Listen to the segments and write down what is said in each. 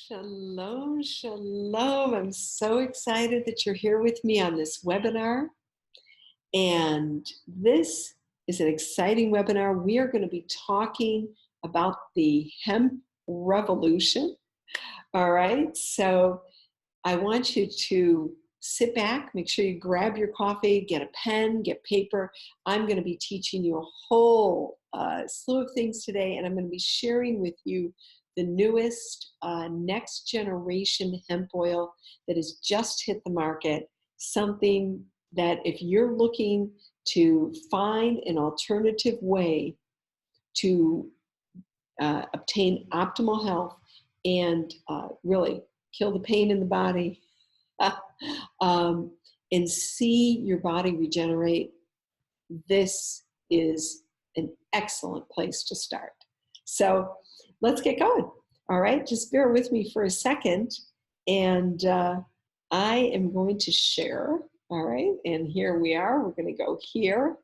Shalom, shalom. I'm so excited that you're here with me on this webinar. And this is an exciting webinar. We are going to be talking about the hemp revolution. All right. So I want you to sit back, make sure you grab your coffee, get a pen, get paper. I'm going to be teaching you a whole slew of things today, and I'm going to be sharing with you the newest next generation hemp oil that has just hit the market, something that if you're looking to find an alternative way to obtain optimal health and really kill the pain in the body, and see your body regenerate, this is an excellent place to start. So let's get going. All right, just bear with me for a second, and I am going to share. All right, and here we are. We're going to go here.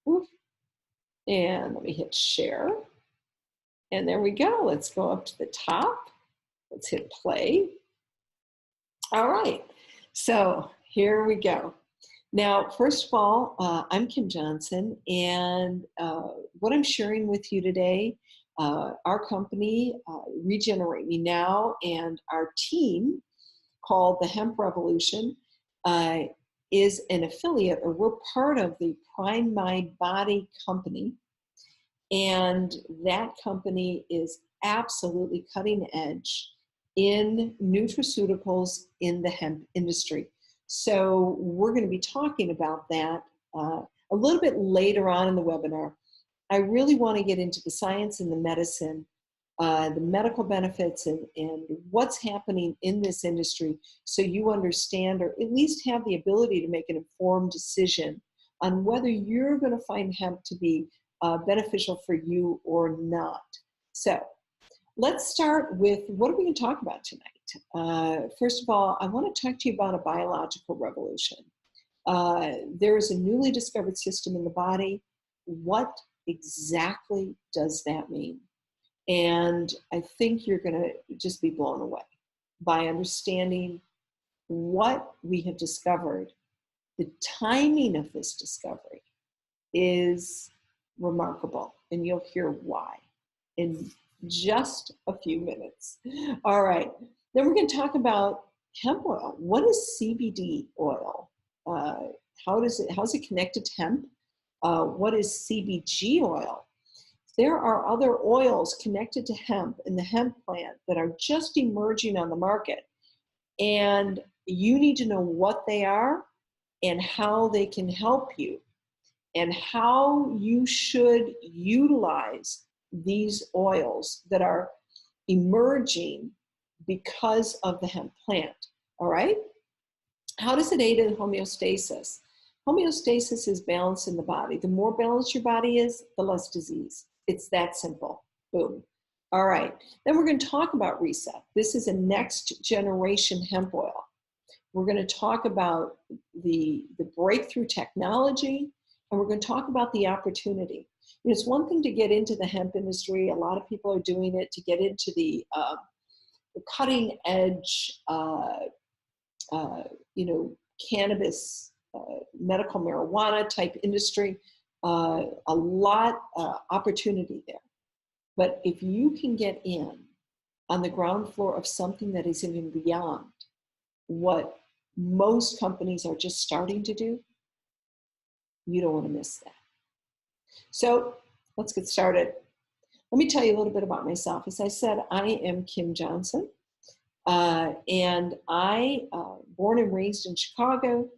Oof. And let me hit share. And there we go. Let's go up to the top. Let's hit play. All right, so here we go. Now, first of all, I'm Kim Johnson, and what I'm sharing with you today, our company, Regenerate Me Now, and our team called the Hemp Revolution is an affiliate, or we're part of the Prime My Body company, and that company is absolutely cutting edge in nutraceuticals in the hemp industry. So we're going to be talking about that a little bit later on in the webinar. I really want to get into the science and the medicine, the medical benefits, and what's happening in this industry, so you understand, or at least have the ability to make an informed decision on whether you're going to find hemp to be beneficial for you or not. So let's start with, what are we going to talk about tonight? First of all, I want to talk to you about a biological revolution. There is a newly discovered system in the body. What exactly does that mean? And I think you're going to just be blown away by understanding what we have discovered. The timing of this discovery is remarkable, and you'll hear why in just a few minutes. All right, then we're going to talk about hemp oil. What is CBD oil? How's it connected to hemp? What is CBG oil? There are other oils connected to hemp in the hemp plant that are just emerging on the market, and you need to know what they are and how they can help you, and how you should utilize these oils that are emerging because of the hemp plant. All right? How does it aid in homeostasis? Homeostasis is balance in the body. The more balanced your body is, the less disease. It's that simple. Boom. All right. Then we're going to talk about reset. This is a next generation hemp oil. We're going to talk about the breakthrough technology, and we're going to talk about the opportunity. You know, it's one thing to get into the hemp industry. A lot of people are doing it to get into the cutting edge, cannabis, medical marijuana type industry. A lot opportunity there. But if you can get in on the ground floor of something that is even beyond what most companies are just starting to do, you don't want to miss that. So let's get started. Let me tell you a little bit about myself. As I said, I am Kim Johnson, and I born and raised in Chicago.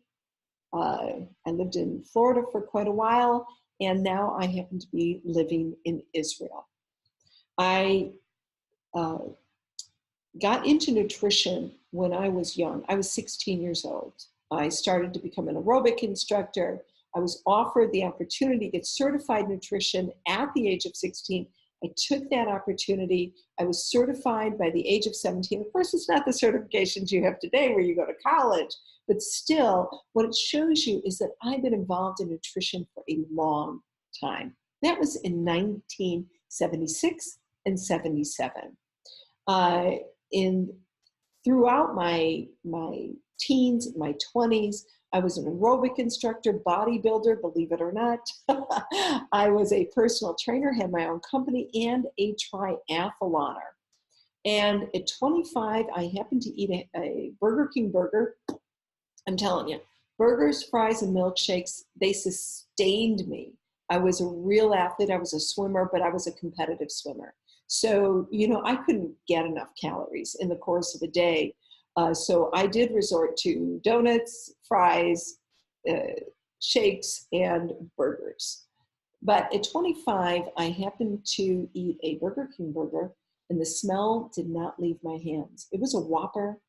I lived in Florida for quite a while, and now I happen to be living in Israel. I got into nutrition when I was young. I was 16 years old. I started to become an aerobic instructor. I was offered the opportunity to get certified nutrition at the age of 16. I took that opportunity. I was certified by the age of 17. Of course, it's not the certifications you have today where you go to college, but still, what it shows you is that I've been involved in nutrition for a long time. That was in 1976 and 77. throughout my teens, my 20s, I was an aerobic instructor, bodybuilder, believe it or not. I was a personal trainer, had my own company, and a triathloner. And at 25, I happened to eat a Burger King burger. I'm telling you, burgers, fries, and milkshakes, they sustained me. I was a real athlete. I was a swimmer, but I was a competitive swimmer. So, I couldn't get enough calories in the course of a day. So I did resort to donuts, fries, shakes, and burgers. But at 25, I happened to eat a Burger King burger, and the smell did not leave my hands. It was a Whopper,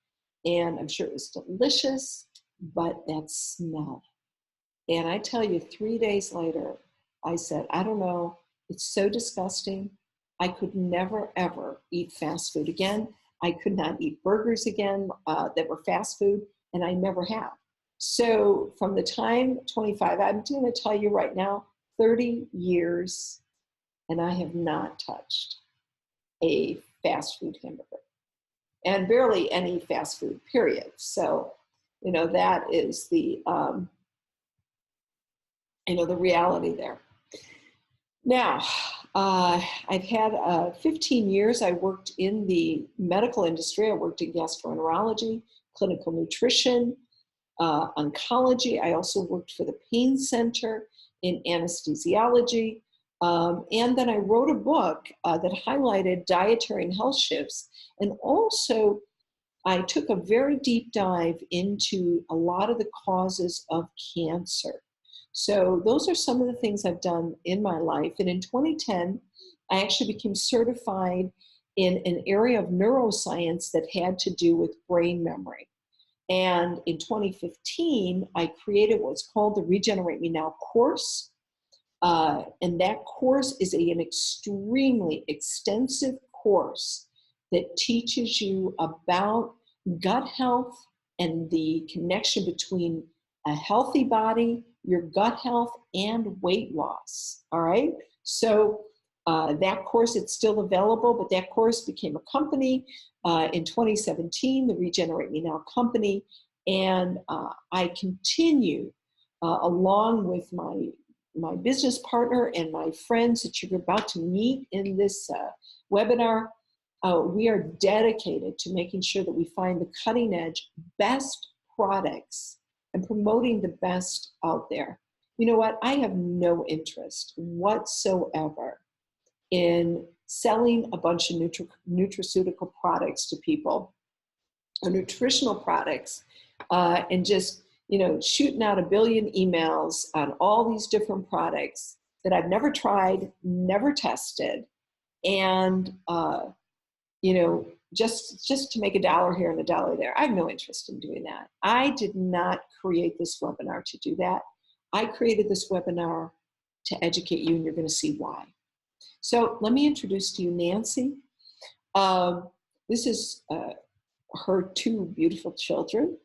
and I'm sure it was delicious, but that smell. And I tell you, 3 days later, I said, I don't know, it's so disgusting. I could never, ever eat fast food again. I could not eat burgers again that were fast food, and I never have. So from the time 25, I'm going to tell you right now, 30 years, and I have not touched a fast food hamburger, and barely any fast food, period. So, that is the reality there. Now, I've had 15 years. I worked in the medical industry. I worked in gastroenterology, clinical nutrition, oncology. I also worked for the pain center in anesthesiology. And then I wrote a book that highlighted dietary and health shifts. And also, I took a very deep dive into a lot of the causes of cancer. So those are some of the things I've done in my life. And in 2010, I actually became certified in an area of neuroscience that had to do with brain memory. And in 2015, I created what's called the Regenerate Me Now course. And that course is an extremely extensive course that teaches you about gut health and the connection between a healthy body, your gut health, and weight loss. All right. So that course, it's still available, but that course became a company in 2017, the Regenerate Me Now company. And I continue along with my business partner and my friends that you're about to meet in this webinar. We are dedicated to making sure that we find the cutting edge, best products and promoting the best out there. You know what? I have no interest whatsoever in selling a bunch of nutraceutical products to people, or nutritional products, and just shooting out a billion emails on all these different products that I've never tried, never tested, and just to make $1 here and $1 there. I have no interest in doing that. I did not create this webinar to do that. I created this webinar to educate you, and you're going to see why. So let me introduce to you Nancy. This is her 2 beautiful children,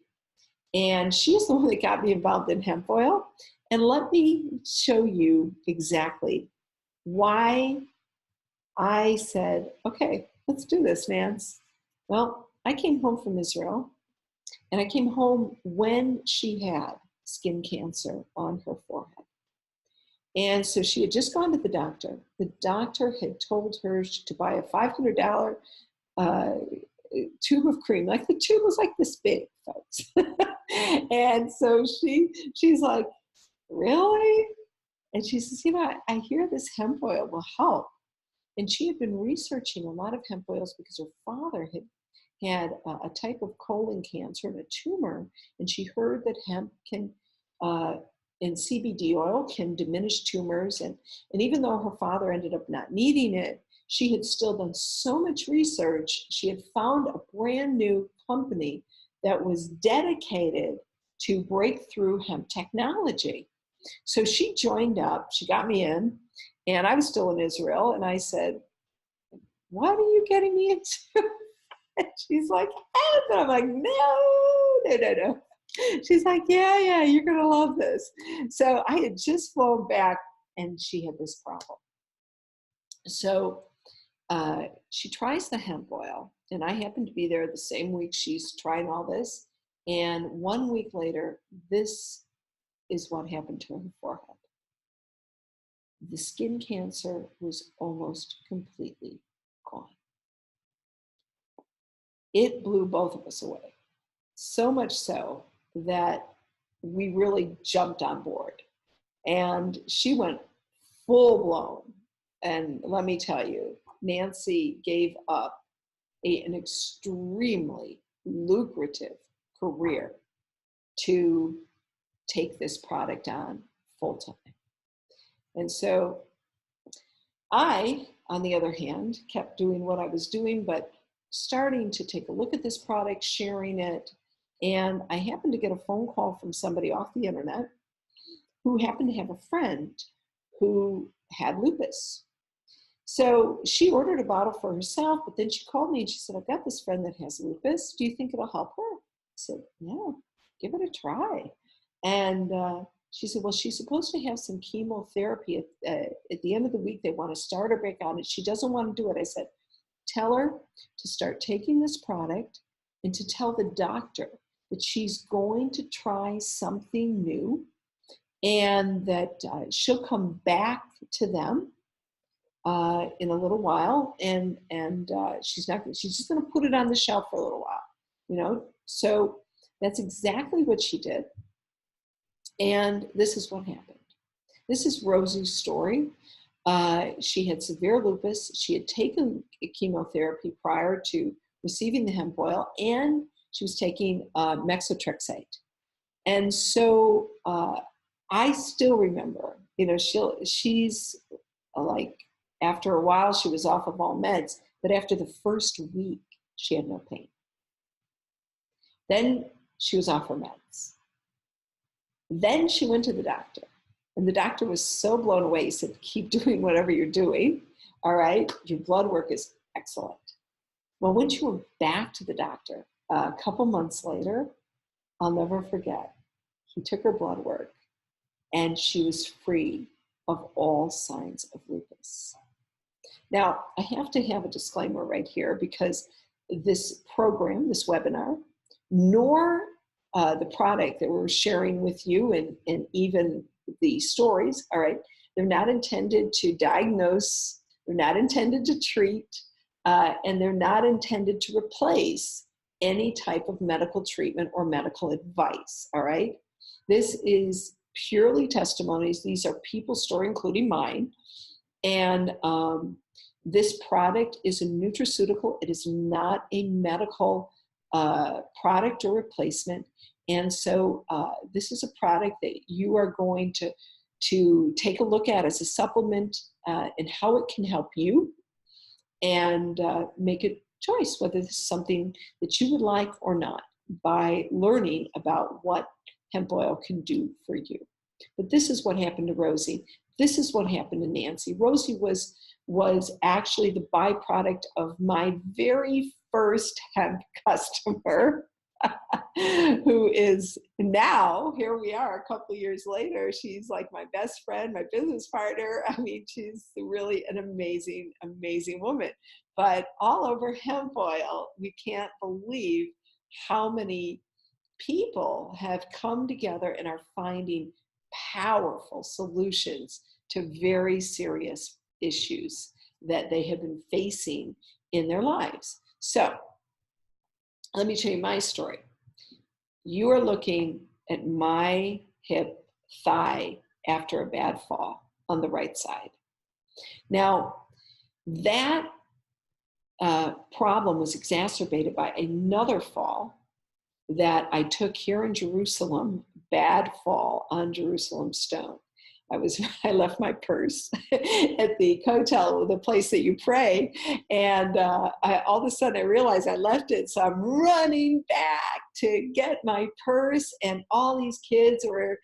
and she's the one that got me involved in hemp oil. And let me show you exactly why I said, okay, let's do this, Nance. Well, I came home from Israel, and I came home when she had skin cancer on her forehead. And so she had just gone to the doctor. The doctor had told her to buy a $500 tube of cream. Like, the tube was like this big, folks. And so she's like, really? And she says, I hear this hemp oil will help. And she had been researching a lot of hemp oils because her father had a type of colon cancer and a tumor. And she heard that hemp can, and CBD oil can diminish tumors. And even though her father ended up not needing it, she had still done so much research. She had found a brand new company that was dedicated to breakthrough hemp technology. So she joined up, she got me in, and I was still in Israel, and I said, what are you getting me into? And she's like, hemp. And I'm like, no. She's like, yeah, you're going to love this. So I had just flown back, and she had this problem. So she tries the hemp oil, and I happen to be there the same week she's trying all this. And 1 week later, this is what happened to her forehead. The skin cancer was almost completely gone. It blew both of us away. So much so that we really jumped on board. And she went full blown. And let me tell you, Nancy gave up an extremely lucrative career to take this product on full time. And so I, on the other hand, kept doing what I was doing, but starting to take a look at this product, sharing it. And I happened to get a phone call from somebody off the internet who happened to have a friend who had lupus. So she ordered a bottle for herself, but then she called me and she said, I've got this friend that has lupus. Do you think it'll help her? I said, yeah, give it a try. And she said, well, she's supposed to have some chemotherapy at the end of the week. They want to start her back on it. She doesn't want to do it. I said, tell her to start taking this product and to tell the doctor that she's going to try something new and that she'll come back to them in a little while, and she's just going to put it on the shelf for a little while, So that's exactly what she did. And this is what happened. This is Rosie's story. She had severe lupus. She had taken chemotherapy prior to receiving the hemp oil, and she was taking methotrexate. And so I still remember, she's like, after a while, she was off of all meds, but after the first week, she had no pain. Then she was off her meds. Then she went to the doctor, and the doctor was so blown away. He said, keep doing whatever you're doing. All right, your blood work is excellent. Well, when she went back to the doctor a couple months later, I'll never forget, he took her blood work, and she was free of all signs of lupus. Now, I have to have a disclaimer right here, because this program, this webinar, nor the product that we're sharing with you and even the stories, all right, they're not intended to diagnose, they're not intended to treat, and they're not intended to replace any type of medical treatment or medical advice, all right? This is purely testimonies. These are people's story, including mine. And this product is a nutraceutical. It is not a medical product or replacement. And so this is a product that you are going to take a look at as a supplement and how it can help you, and make a choice whether this is something that you would like or not by learning about what hemp oil can do for you. But this is what happened to Rosie. This is what happened to Nancy. Rosie was actually the byproduct of my very first hemp customer, who is now, here we are a couple of years later, she's like my best friend, my business partner. I mean, she's really an amazing, amazing woman. But all over hemp oil, we can't believe how many people have come together and are finding powerful solutions to very serious issues that they have been facing in their lives. So let me tell you my story. You are looking at my hip thigh after a bad fall on the right side. Now, that problem was exacerbated by another fall that I took here in Jerusalem, bad fall on Jerusalem Stone. I left my purse at the hotel, the place that you pray, and all of a sudden I realized I left it, so I'm running back to get my purse, and all these kids were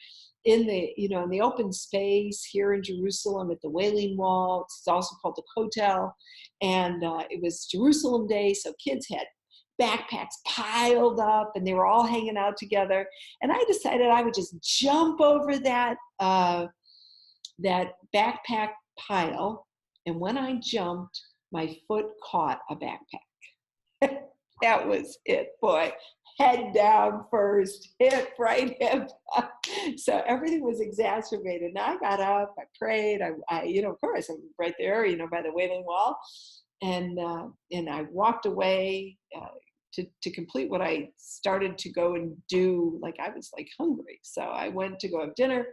in the open space here in Jerusalem at the Wailing Wall. It's also called the Kotel, and it was Jerusalem Day, so kids had backpacks piled up, and they were all hanging out together. And I decided I would just jump over that backpack pile. And when I jumped, my foot caught a backpack. That was it, boy. Head down first, hip, right hip. So everything was exacerbated. Now I got up, I prayed, of course, I'm right there, by the Wailing Wall. And I walked away to complete what I started to go and do. Like I was like hungry. So I went to go have dinner.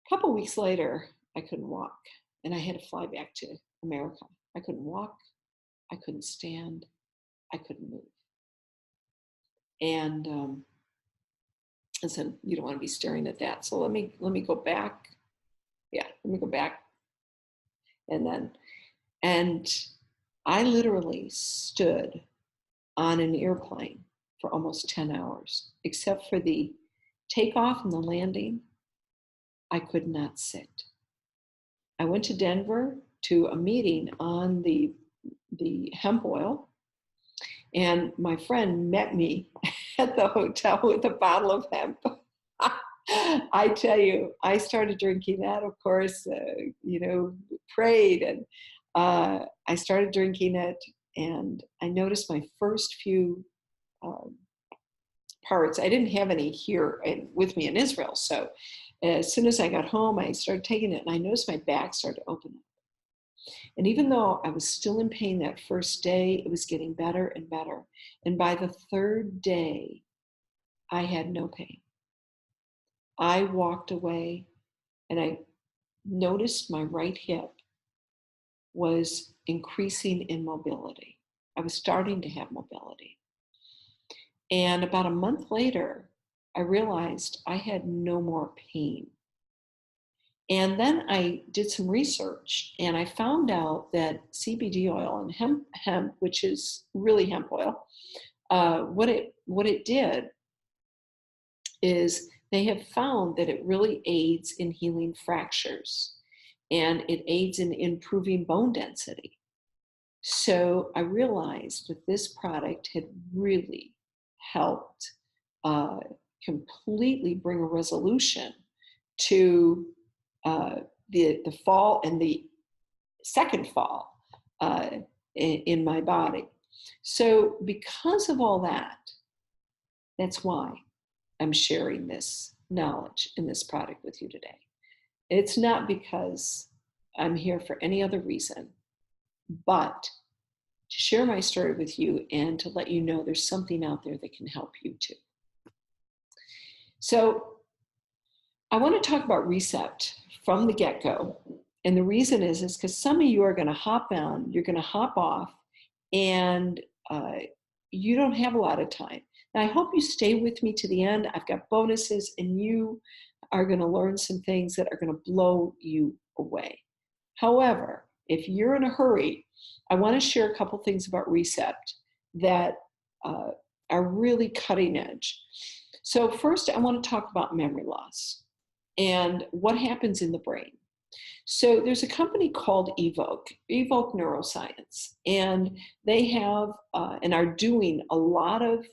A couple weeks later, I couldn't walk and I had to fly back to America. I couldn't walk. I couldn't stand. I couldn't move. And I said, you don't want to be staring at that. So let me go back. Yeah, let me go back. And I literally stood on an airplane for almost 10 hours, except for the takeoff and the landing. I could not sit. I went to Denver to a meeting on the hemp oil, and my friend met me at the hotel with a bottle of hemp. I tell you, I started drinking that, of course, prayed, and I started drinking it, and I noticed my first few parts. I didn't have any here with me in Israel, so as soon as I got home, I started taking it, and I noticed my back started to open up. And even though I was still in pain that first day, it was getting better and better. And by the third day, I had no pain. I walked away and I noticed my right hip was increasing in mobility. I was starting to have mobility. And about a month later, I realized I had no more pain. And then I did some research and I found out that CBD oil and hemp, which is really hemp oil, what it did is they have found that it really aids in healing fractures and it aids in improving bone density. So I realized that this product had really helped completely bring a resolution to the fall and the second fall in my body. So because of all that, that's why I'm sharing this knowledge in this product with you today. It's not because I'm here for any other reason, but to share my story with you and to let you know there's something out there that can help you too. So I want to talk about Recept from the get-go. And the reason is because some of you are going to hop on, you're going to hop off, and you don't have a lot of time. And I hope you stay with me to the end. I've got bonuses, and you are going to learn some things that are going to blow you away. However, if you're in a hurry, I want to share a couple things about Recept that are really cutting edge. So first, I want to talk about memory loss and what happens in the brain. So there's a company called Evoke Neuroscience, and they have and are doing a lot of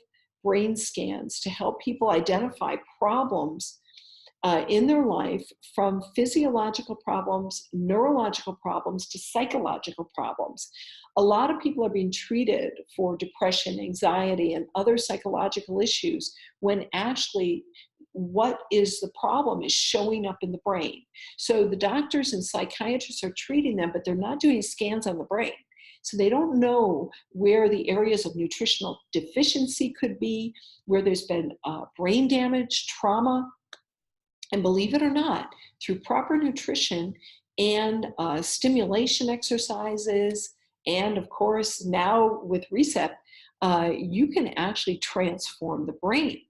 brain scans to help people identify problems in their life, from physiological problems, neurological problems, to psychological problems. A lot of people are being treated for depression, anxiety, and other psychological issues when actually what is the problem is showing up in the brain. So the doctors and psychiatrists are treating them, but they're not doing scans on the brain. So they don't know where the areas of nutritional deficiency could be, where there's been brain damage, trauma. And believe it or not, through proper nutrition and stimulation exercises, and of course now with Recept, you can actually transform the brain.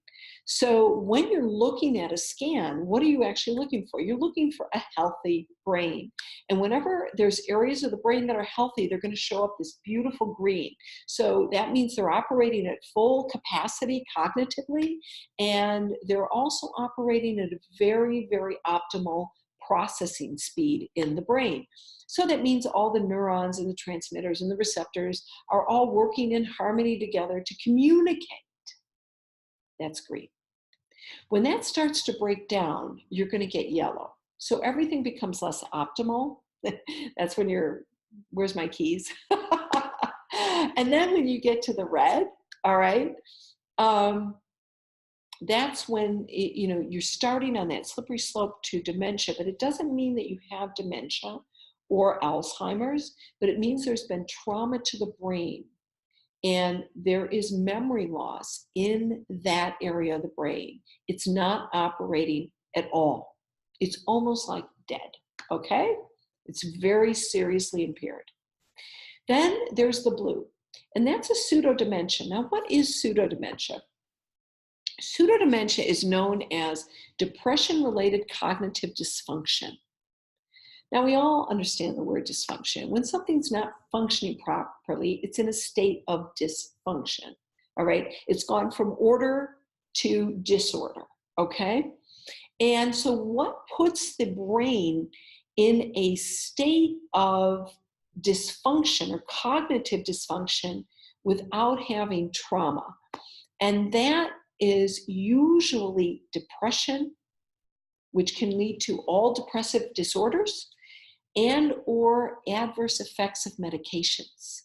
So when you're looking at a scan, what are you actually looking for? You're looking for a healthy brain. And whenever there's areas of the brain that are healthy, they're going to show up this beautiful green. So that means they're operating at full capacity cognitively, and they're also operating at a very, very optimal processing speed in the brain. So that means all the neurons and the transmitters and the receptors are all working in harmony together to communicate. That's green. When that starts to break down, you're going to get yellow. So everything becomes less optimal. That's when you're where's my keys? And then when you get to the red, all right, that's when you're starting on that slippery slope to dementia, but it doesn't mean that you have dementia or Alzheimer's, but it means there's been trauma to the brain and there is memory loss in that area of the brain. It's not operating at all. It's almost like dead, okay? It's very seriously impaired. Then there's the blue, and that's a pseudodementia. Now, what is pseudodementia? Pseudodementia is known as depression-related cognitive dysfunction. Now, we all understand the word dysfunction. When something's not functioning properly, it's in a state of dysfunction, all right? It's gone from order to disorder, okay? And so what puts the brain in a state of dysfunction or cognitive dysfunction without having trauma? And that is usually depression, which can lead to all depressive disorders and or adverse effects of medications.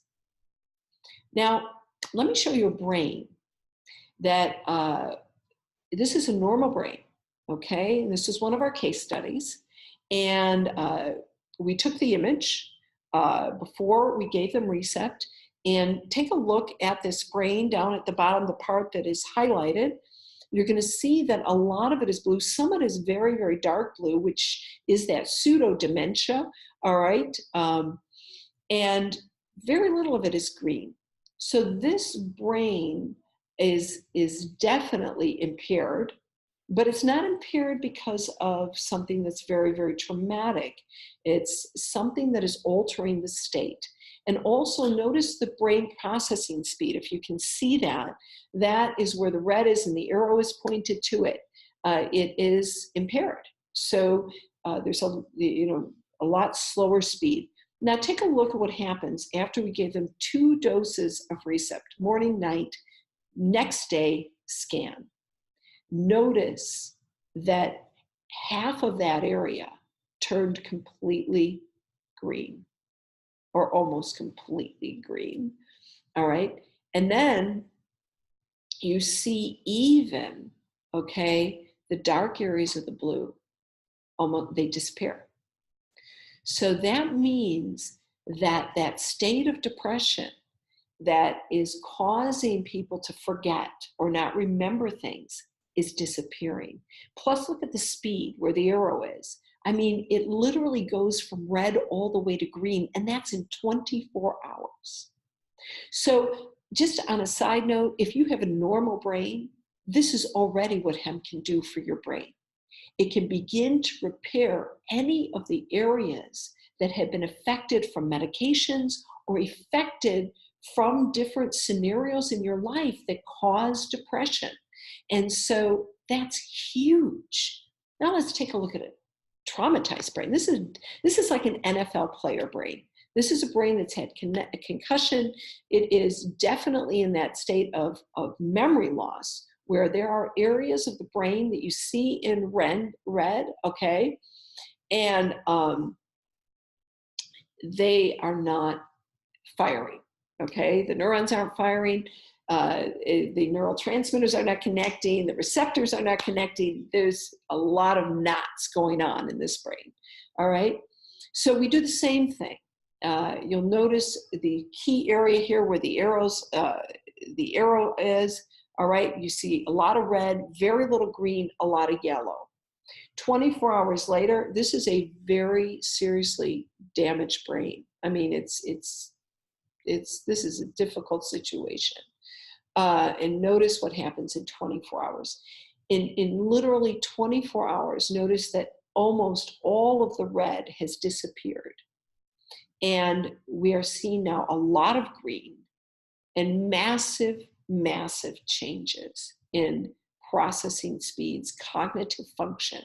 Now, let me show you a brain that this is a normal brain, okay? And this is one of our case studies. And we took the image before we gave them Recept, and take a look at this brain down at the bottom, the part that is highlighted. You're going to see that a lot of it is blue. Some of it is very, very dark blue, which is that pseudo-dementia, all right? And very little of it is green. So this brain is definitely impaired, but it's not impaired because of something that's very, very traumatic. It's something that is altering the state. And also notice the brain processing speed. If you can see that, that is where the red is and the arrow is pointed to it. It is impaired. So there's a lot slower speed. Now take a look at what happens after we gave them 2 doses of Recept, morning, night, next day scan. Notice that half of that area turned completely green, or almost completely green, all right? And then you see even, okay, the dark areas of the blue, almost they disappear. So that means that that state of depression that is causing people to forget or not remember things is disappearing. Plus, look at the speed where the arrow is. I mean, it literally goes from red all the way to green, and that's in 24 hours. So just on a side note, if you have a normal brain, this is already what hemp can do for your brain. It can begin to repair any of the areas that have been affected from medications or affected from different scenarios in your life that cause depression. And so that's huge. Now let's take a look at it. Traumatized brain. This is like an NFL player brain. This is a brain that's had a concussion. It is definitely in that state of memory loss, where there are areas of the brain that you see in red, okay? And they are not firing, okay? The neurons aren't firing. The neurotransmitters are not connecting. The receptors are not connecting. There's a lot of knots going on in this brain, all right? So we do the same thing. You'll notice the key area here where the arrow is, all right? You see a lot of red, very little green, a lot of yellow. 24 hours later, this is a very seriously damaged brain. I mean, this is a difficult situation. And notice what happens in 24 hours. In literally 24 hours, notice that almost all of the red has disappeared. And we are seeing now a lot of green and massive, massive changes in processing speeds, cognitive function.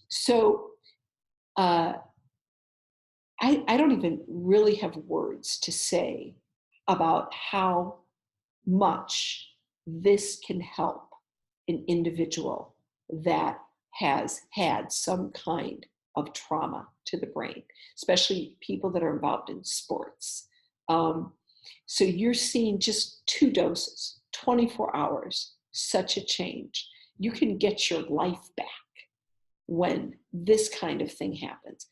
So I don't even really have words to say about how much this can help an individual that has had some kind of trauma to the brain, especially people that are involved in sports. Um, so you're seeing just 2 doses, 24 hours, such a change. You can get your life back when this kind of thing happens.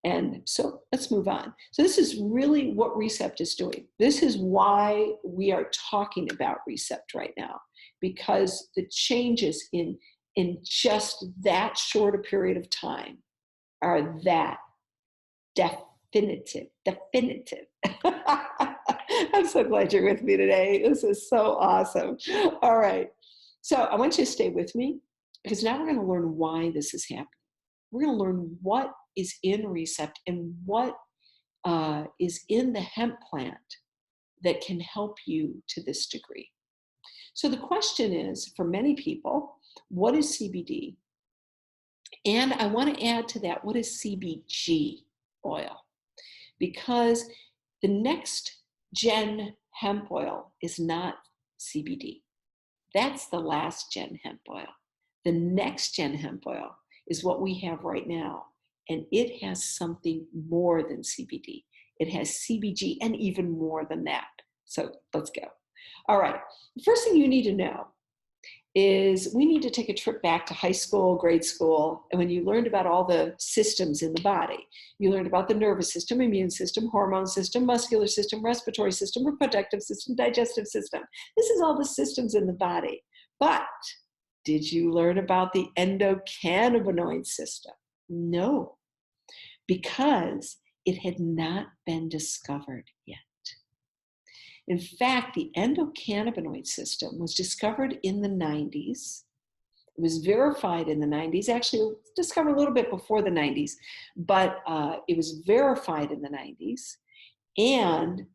And so let's move on. So this is really what Recept is doing. This is why we are talking about Recept right now, because the changes in just that short a period of time are that definitive. I'm so glad you're with me today. This is so awesome. All right. So I want you to stay with me, because now we're going to learn why this is happening. We're going to learn what is in Recept and what is in the hemp plant that can help you to this degree. So the question is, for many people, what is CBD? And I want to add to that, what is CBG oil? Because the next gen hemp oil is not CBD. That's the last gen hemp oil. The next gen hemp oil is what we have right now. And it has something more than CBD. It has CBG and even more than that. So let's go. All right. The first thing you need to know is we need to take a trip back to high school, grade school, and when you learned about all the systems in the body. You learned about the nervous system, immune system, hormone system, muscular system, respiratory system, reproductive system, digestive system. This is all the systems in the body. But did you learn about the endocannabinoid system? No, because it had not been discovered yet. In fact, the endocannabinoid system was discovered in the 90s. It was verified in the 90s. Actually, it was discovered a little bit before the 90s, but it was verified in the 90s. And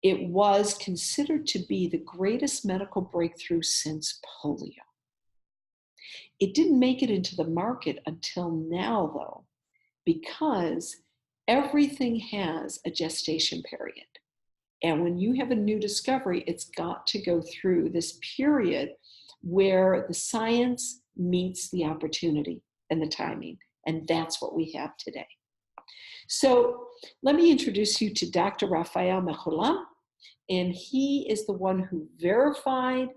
it was considered to be the greatest medical breakthrough since polio. It didn't make it into the market until now, though, because everything has a gestation period. And when you have a new discovery, it's got to go through this period where the science meets the opportunity and the timing. And that's what we have today. So let me introduce you to Dr. Rafael Mejolam. And he is the one who verified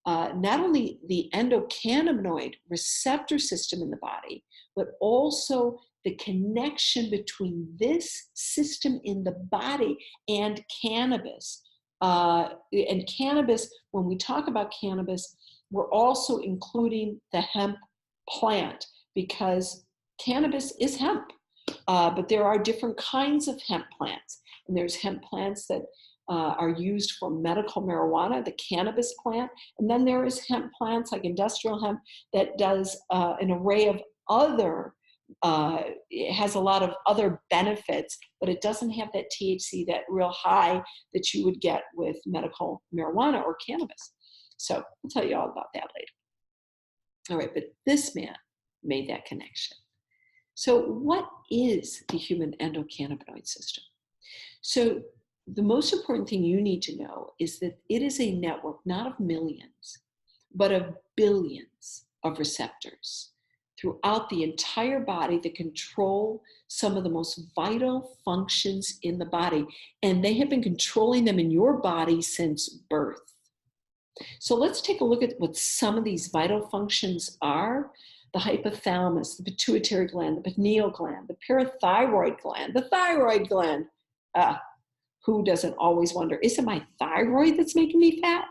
not only the endocannabinoid receptor system in the body, but also the connection between this system in the body and cannabis. And cannabis, when we talk about cannabis, we're also including the hemp plant, because cannabis is hemp. But there are different kinds of hemp plants. And there's hemp plants that are used for medical marijuana, the cannabis plant. And then there is hemp plants like industrial hemp that does an array of other, it has a lot of other benefits, but it doesn't have that THC, that real high that you would get with medical marijuana or cannabis. So I'll tell you all about that later. All right, but this man made that connection. So what is the human endocannabinoid system? So the most important thing you need to know is that it is a network, not of millions, but of billions of receptors throughout the entire body that control some of the most vital functions in the body. And they have been controlling them in your body since birth. So let's take a look at what some of these vital functions are. The hypothalamus, the pituitary gland, the pineal gland, the parathyroid gland, the thyroid gland. Who doesn't always wonder, is it my thyroid that's making me fat?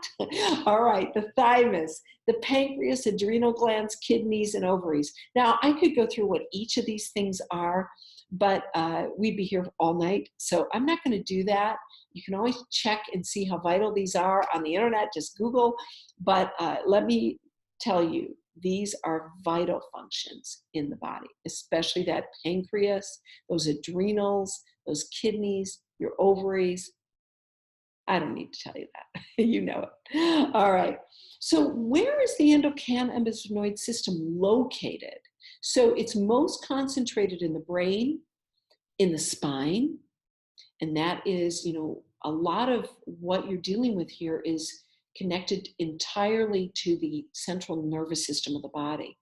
All right, the thymus, the pancreas, adrenal glands, kidneys, and ovaries. Now, I could go through what each of these things are, but we'd be here all night, so I'm not going to do that. You can always check and see how vital these are on the internet, just Google, but let me tell you, these are vital functions in the body, especially that pancreas, those adrenals, those kidneys, your ovaries. I don't need to tell you that. You know it. All right. So where is the endocannabinoid system located? So it's most concentrated in the brain, in the spine, and that is, a lot of what you're dealing with here is connected entirely to the central nervous system of the body.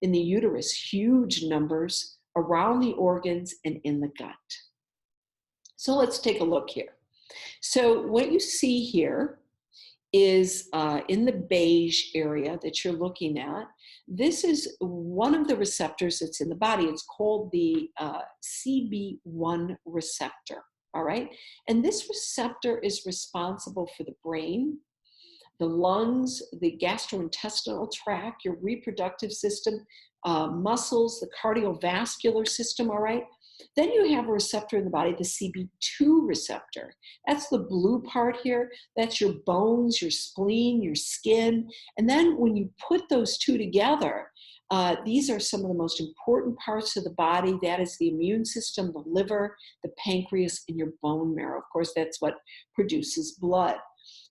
In the uterus, huge numbers around the organs, and in the gut. So let's take a look here. So what you see here is in the beige area that you're looking at. This is one of the receptors that's in the body. It's called the CB1 receptor, all right? And this receptor is responsible for the brain, the lungs, the gastrointestinal tract, your reproductive system, muscles, the cardiovascular system, all right? Then you have a receptor in the body, the CB2 receptor. That's the blue part here. That's your bones, your spleen, your skin. And then when you put those two together, these are some of the most important parts of the body. That is the immune system, the liver, the pancreas, and your bone marrow. Of course, that's what produces blood.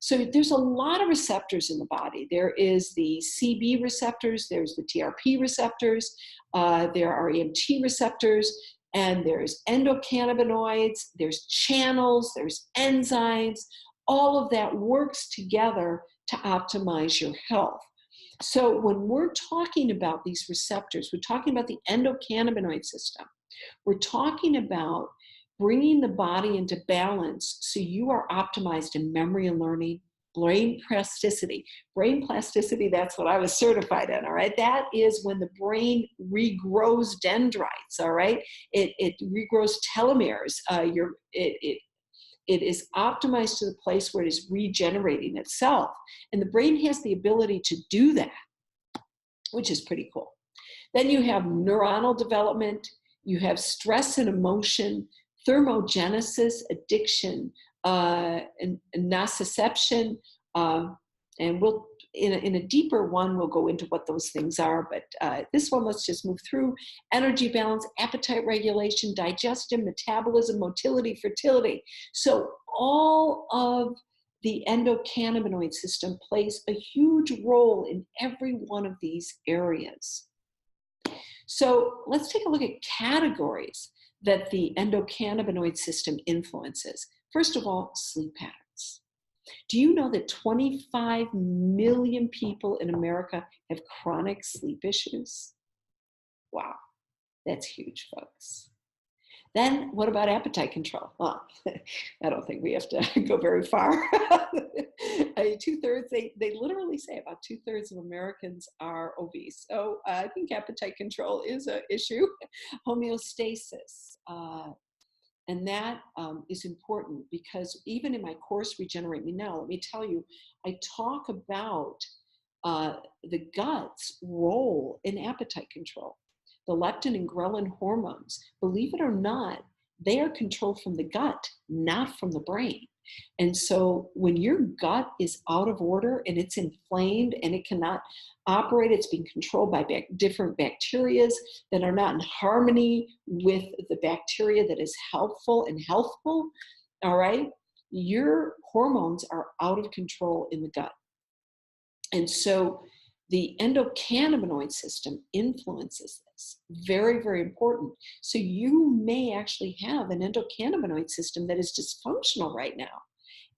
So there's a lot of receptors in the body. There is the CB receptors, there's the TRP receptors, there are EMT receptors, and there's endocannabinoids, there's channels, there's enzymes. All of that works together to optimize your health. So when we're talking about these receptors, we're talking about the endocannabinoid system. We're talking about bringing the body into balance so you are optimized in memory and learning, brain plasticity. Brain plasticity, that's what I was certified in, all right? That is when the brain regrows dendrites, all right? It regrows telomeres. It is optimized to the place where it is regenerating itself. And the brain has the ability to do that, which is pretty cool. Then you have neuronal development, you have stress and emotion, thermogenesis, addiction, and nociception, and we'll in a deeper one we'll go into what those things are, but this one let's just move through. Energy balance, appetite regulation, digestion, metabolism, motility, fertility. So all of the endocannabinoid system plays a huge role in every one of these areas. So let's take a look at categories that the endocannabinoid system influences. First of all, sleep patterns. Do you know that 25 million people in America have chronic sleep issues? Wow, that's huge, folks. Then what about appetite control? Well, I don't think we have to go very far. 2/3, they literally say about 2/3 of Americans are obese. So I think appetite control is an issue. Homeostasis. And that is important because even in my course, Regenerate Me Now, let me tell you, I talk about the gut's role in appetite control. The leptin and ghrelin hormones, believe it or not, they are controlled from the gut, not from the brain. And so when your gut is out of order and it's inflamed and it cannot operate, it's being controlled by different bacteria that are not in harmony with the bacteria that is helpful and healthful, all right, your hormones are out of control in the gut. And so the endocannabinoid system influences this. Very, very important. So you may actually have an endocannabinoid system that is dysfunctional right now,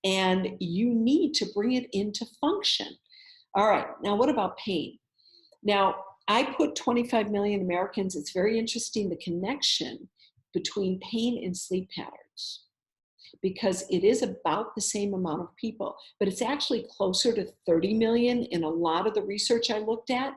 and you need to bring it into function. All right, now what about pain? Now, I put 25 million Americans. It's very interesting, the connection between pain and sleep patterns, because it is about the same amount of people, but it's actually closer to 30 million in a lot of the research I looked at.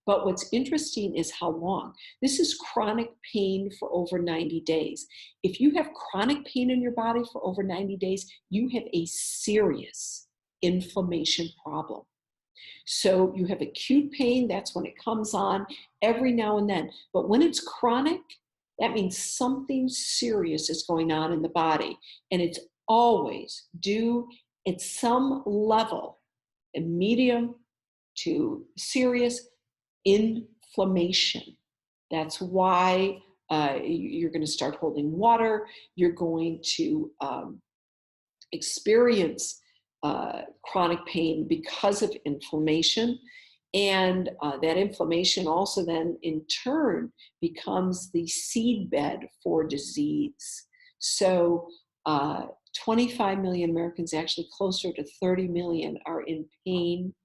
But what's interesting is how long. This is chronic pain for over 90 days. If you have chronic pain in your body for over 90 days, you have a serious inflammation problem. So you have acute pain, that's when it comes on every now and then. But when it's chronic, that means something serious is going on in the body. And it's always due at some level, a medium to serious inflammation. That's why you're going to start holding water. You're going to experience chronic pain because of inflammation. And that inflammation also then in turn becomes the seedbed for disease. So 25 million Americans, actually closer to 30 million, are in pain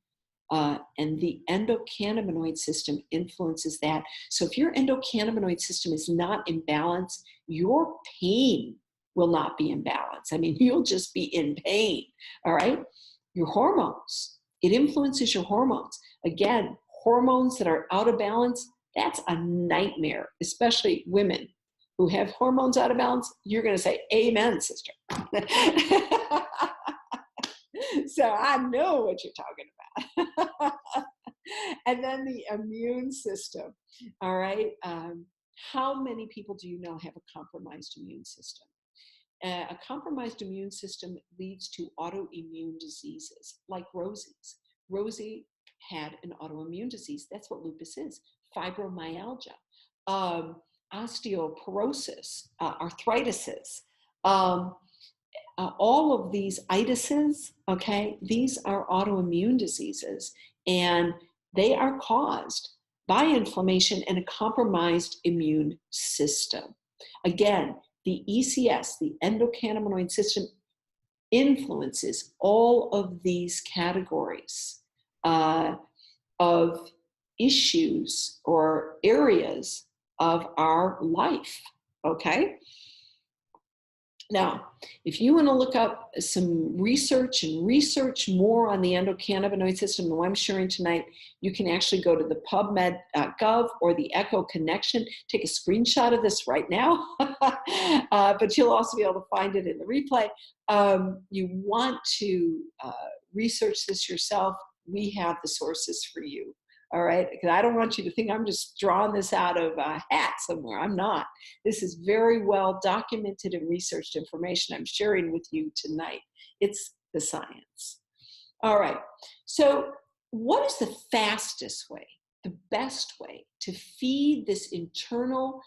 And the endocannabinoid system influences that. So if your endocannabinoid system is not in balance, your pain will not be in balance. I mean, you'll just be in pain, all right? Your hormones, it influences your hormones. Again, hormones that are out of balance, that's a nightmare, especially women who have hormones out of balance. You're going to say, amen, sister. So I know what you're talking about. And then the immune system, all right? How many people do you know have a compromised immune system? A compromised immune system leads to autoimmune diseases like Rosie's. Rosie had an autoimmune disease. That's what lupus is. Fibromyalgia, osteoporosis, arthritises, all of these itises, okay, these are autoimmune diseases, and they are caused by inflammation and a compromised immune system. Again, the ECS, the endocannabinoid system, influences all of these categories of issues or areas of our life, okay? Now, if you want to look up some research and research more on the endocannabinoid system and what I'm sharing tonight, you can actually go to the PubMed.gov or the Echo Connection. Take a screenshot of this right now, but you'll also be able to find it in the replay. You want to research this yourself. We have the sources for you. All right, because I don't want you to think I'm just drawing this out of a hat somewhere. I'm not. This is very well documented and researched information I'm sharing with you tonight. It's the science. All right, so what is the fastest way, the best way to feed this internal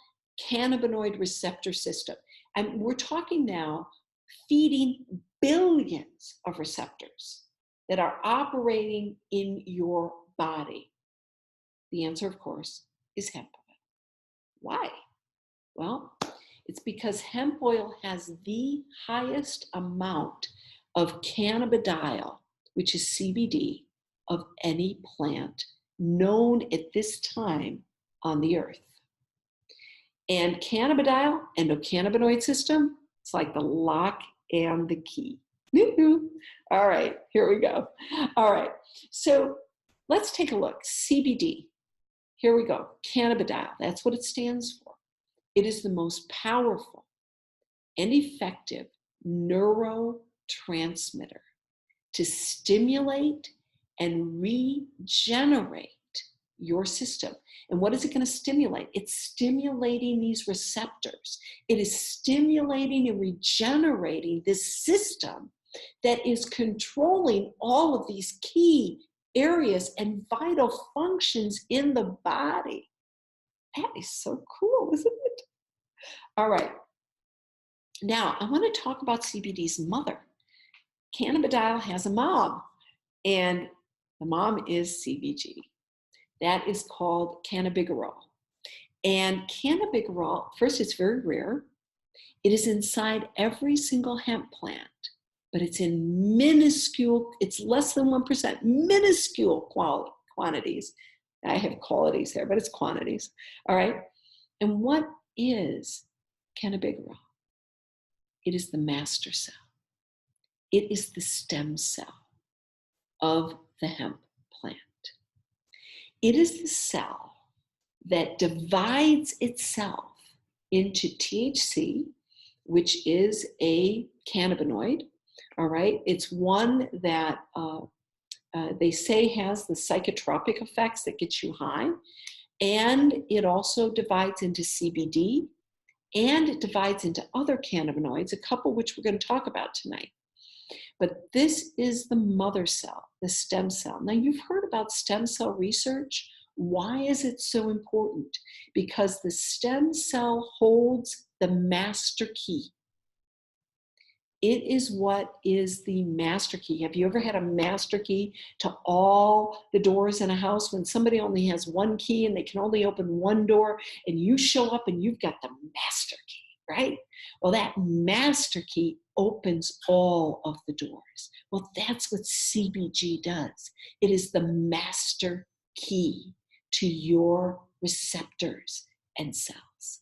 cannabinoid receptor system? And we're talking now feeding billions of receptors that are operating in your body. The answer, of course, is hemp oil. Why? Well, it's because hemp oil has the highest amount of cannabidiol, which is CBD, of any plant known at this time on the earth. And cannabidiol, endocannabinoid system, it's like the lock and the key. All right, here we go. All right, so let's take a look. CBD. Here we go, cannabidiol, that's what it stands for. It is the most powerful and effective neurotransmitter to stimulate and regenerate your system. And what is it going to stimulate? It's stimulating these receptors. It is stimulating and regenerating this system that is controlling all of these key areas and vital functions in the body. That is so cool, isn't it? All right. Now, I want to talk about CBD's mother. Cannabidiol has a mom, and the mom is CBG. That is called cannabigerol. And cannabigerol, first, it's very rare. It is inside every single hemp plant, but it's in minuscule, it's less than 1%, minuscule quantities. I have qualities there, but it's quantities, all right? And what is cannabigerol? It is the master cell. It is the stem cell of the hemp plant. It is the cell that divides itself into THC, which is a cannabinoid, all right? It's one that they say has the psychotropic effects that get you high. And it also divides into CBD, and it divides into other cannabinoids, a couple which we're going to talk about tonight. But this is the mother cell, the stem cell. Now, you've heard about stem cell research. Why is it so important? Because the stem cell holds the master key. It is what is the master key. Have you ever had a master key to all the doors in a house when somebody only has one key and they can only open one door, and you show up and you've got the master key, right? Well, that master key opens all of the doors. Well, that's what CBG does. It is the master key to your receptors and cells.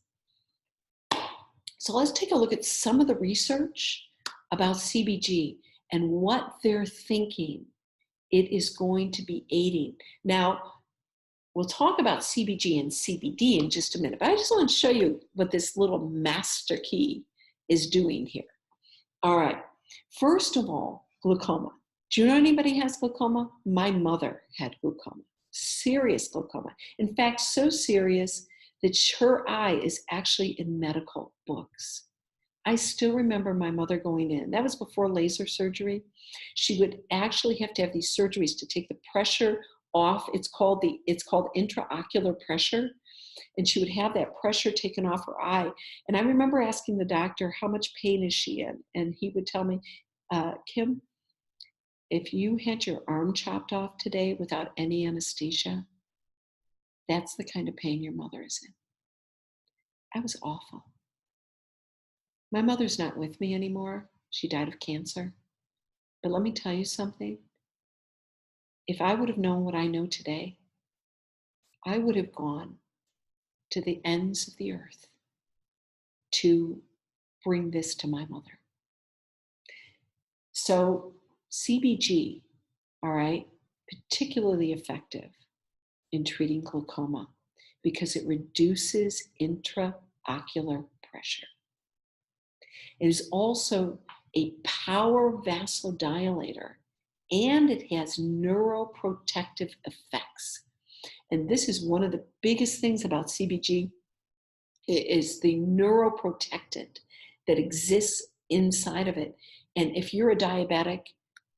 So let's take a look at some of the research about CBG and what they're thinking it is going to be aiding. Now, we'll talk about CBG and CBD in just a minute, but I just want to show you what this little master key is doing here. All right. First of all, glaucoma. Do you know anybody has glaucoma? My mother had glaucoma, serious glaucoma. In fact, so serious that her eye is actually in medical books. I still remember my mother going in. That was before laser surgery. She would actually have to have these surgeries to take the pressure off. It's called intraocular pressure. And she would have that pressure taken off her eye. And I remember asking the doctor, how much pain is she in? And he would tell me, Kim, if you had your arm chopped off today without any anesthesia, that's the kind of pain your mother is in. That was awful. My mother's not with me anymore. She died of cancer. But let me tell you something. If I would have known what I know today, I would have gone to the ends of the earth to bring this to my mother. So CBG, all right, particularly effective in treating glaucoma because it reduces intraocular pressure. It is also a power vasodilator, and it has neuroprotective effects. And this is one of the biggest things about CBG is the neuroprotectant that exists inside of it. And if you're a diabetic,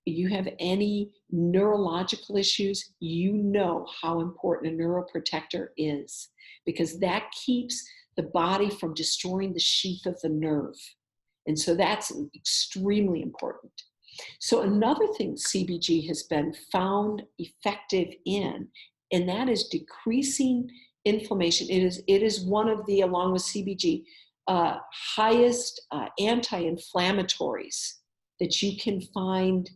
you have any neurological issues, you know how important a neuroprotector is because that keeps the body from destroying the sheath of the nerve. And so that's extremely important. So another thing CBG has been found effective in, and that is decreasing inflammation. It is one of the, along with CBG, highest anti-inflammatories that you can find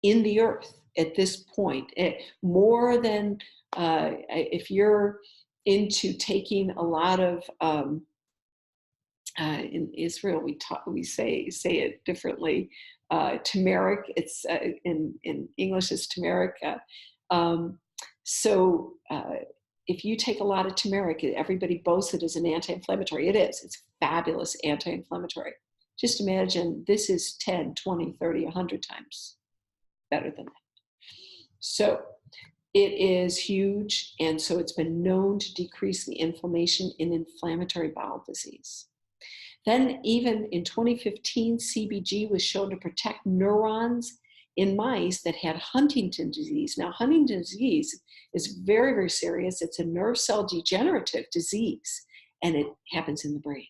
in the earth at this point. More than if you're into taking a lot of in Israel, we say it differently. Turmeric. It's in English is turmeric. If you take a lot of turmeric, everybody boasts it as an anti-inflammatory. It is. It's fabulous anti-inflammatory. Just imagine this is 10, 20, 30, 100 times better than that. So it is huge, and so it's been known to decrease the inflammation in inflammatory bowel disease. Then even in 2015, CBG was shown to protect neurons in mice that had Huntington's disease. Now, Huntington's disease is very, very serious. It's a nerve cell degenerative disease, and it happens in the brain.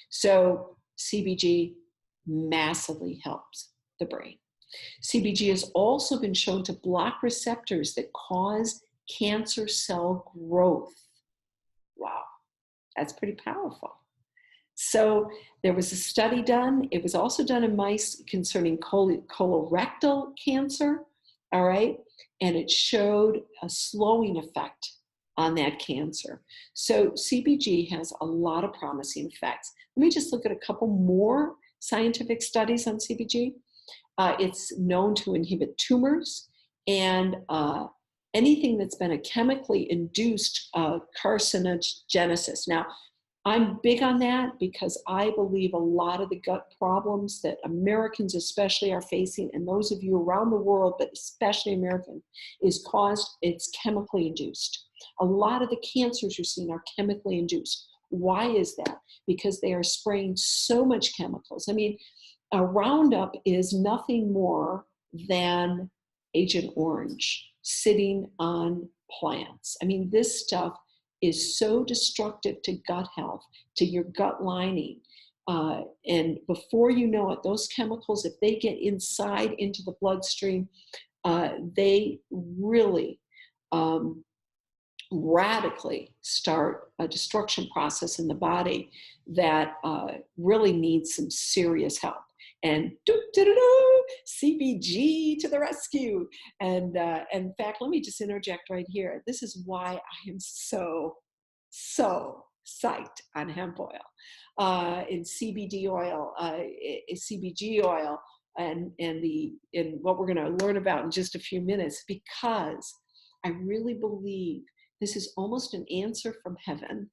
So CBG massively helps the brain. CBG has also been shown to block receptors that cause cancer cell growth. Wow, that's pretty powerful. So there was a study done. It was also done in mice concerning colorectal cancer, all right? And it showed a slowing effect on that cancer. So CBG has a lot of promising effects. Let me just look at a couple more scientific studies on CBG. It's known to inhibit tumors and anything that's been a chemically induced carcinogenesis. Now, I'm big on that because I believe a lot of the gut problems that Americans especially are facing, and those of you around the world, but especially American, it's chemically induced. A lot of the cancers you're seeing are chemically induced. Why is that? Because they are spraying so much chemicals. I mean, a Roundup is nothing more than Agent Orange sitting on plants. I mean, this stuff is so destructive to gut health, to your gut lining. And before you know it, those chemicals, if they get inside into the bloodstream, they really radically start a destruction process in the body that really needs some serious help. and doo-doo-doo-doo, CBG to the rescue. And in fact, let me just interject right here. This is why I am so psyched on hemp oil, in CBD oil, CBG oil, and what we're going to learn about in just a few minutes, because I really believe this is almost an answer from heaven,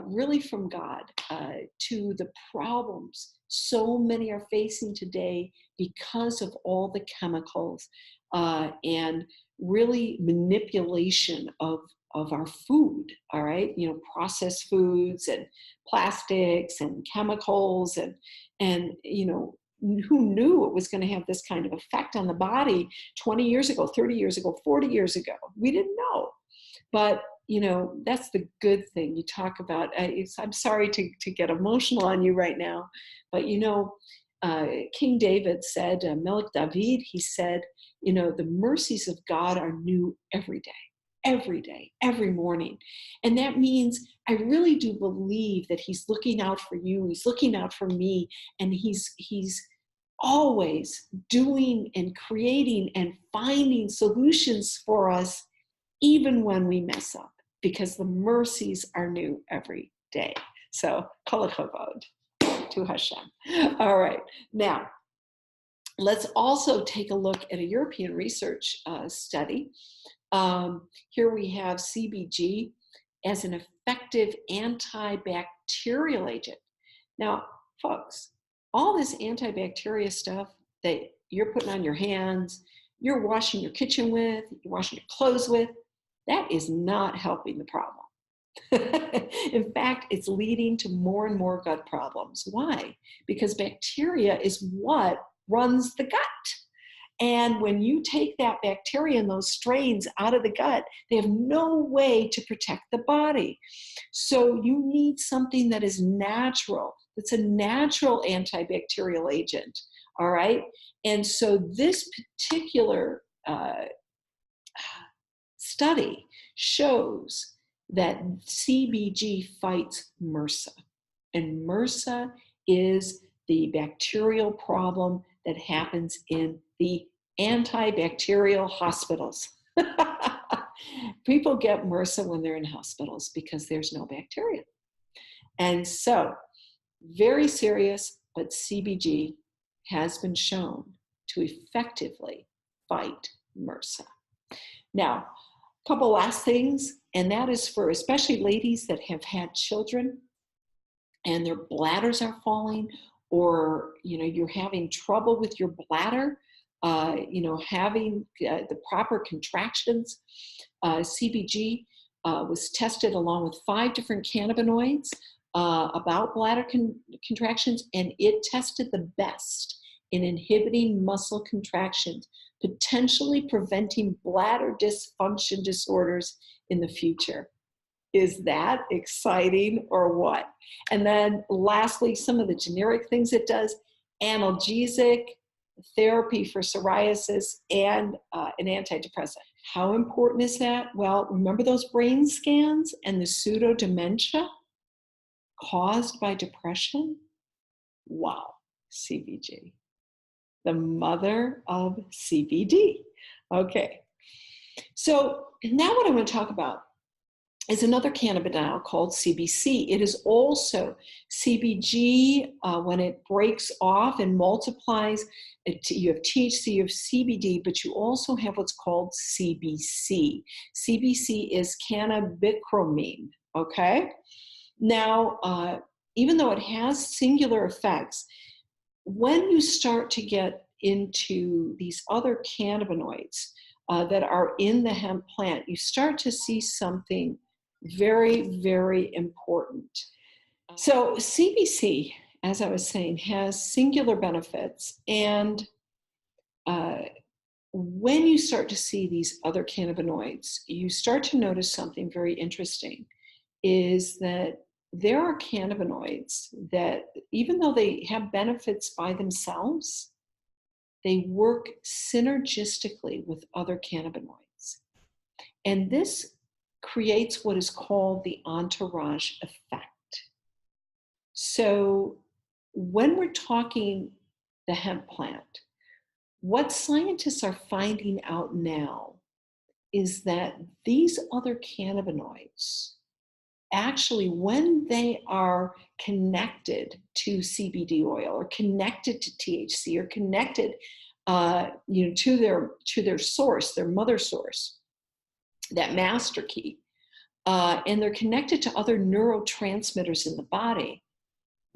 really from God, to the problems so many are facing today because of all the chemicals and really manipulation of our food, all right? Processed foods and plastics and chemicals and who knew it was going to have this kind of effect on the body 20 years ago, 30 years ago, 40 years ago? We didn't know. But, that's the good thing. You talk about, I'm sorry to get emotional on you right now, but, King David said, Melech David, he said, the mercies of God are new every day, every morning. And that means I really do believe that he's looking out for you. He's looking out for me. And he's always doing and creating and finding solutions for us, even when we mess up, because the mercies are new every day. So, kol hakavod to Hashem. All right. Now, let's also take a look at a European research study. Here we have CBG as an effective antibacterial agent. Now, folks, all this antibacterial stuff that you're putting on your hands, you're washing your kitchen with, you're washing your clothes with, that is not helping the problem. In fact, it's leading to more and more gut problems. Why? Because bacteria is what runs the gut. And when you take that bacteria and those strains out of the gut, they have no way to protect the body. So you need something that is natural, that's a natural antibacterial agent, all right? And so this particular study shows that CBG fights MRSA. And MRSA is the bacterial problem that happens in the antibacterial hospitals. People get MRSA when they're in hospitals because there's no bacteria. And so, very serious, but CBG has been shown to effectively fight MRSA. Now, a couple last things, and that is for especially ladies that have had children and their bladders are falling, or you're having trouble with your bladder, having the proper contractions. CBG was tested along with 5 different cannabinoids about bladder contractions, and it tested the best in inhibiting muscle contractions, potentially preventing bladder dysfunction disorders in the future. Is that exciting or what? And then lastly, some of the generic things it does: analgesic, therapy for psoriasis, and an antidepressant. How important is that? Well, remember those brain scans and the pseudo-dementia caused by depression? Wow, CBG. The mother of CBD. Okay, so now what I want to talk about is another cannabinoid called CBC. It is also CBG when it breaks off and multiplies. You have THC, you have CBD, but you also have what's called CBC. CBC is cannabichromine, okay? Now, even though it has singular effects, when you start to get into these other cannabinoids that are in the hemp plant, you start to see something very, very important. So CBC, as I was saying, has singular benefits. And when you start to see these other cannabinoids, you start to notice something very interesting, is that there are cannabinoids that, even though they have benefits by themselves, they work synergistically with other cannabinoids. And this creates what is called the entourage effect. So when we're talking the hemp plant. What scientists are finding out now is that these other cannabinoids actually, when they are connected to CBD oil or connected to THC or connected, to their source, their mother source, that master key, and they're connected to other neurotransmitters in the body,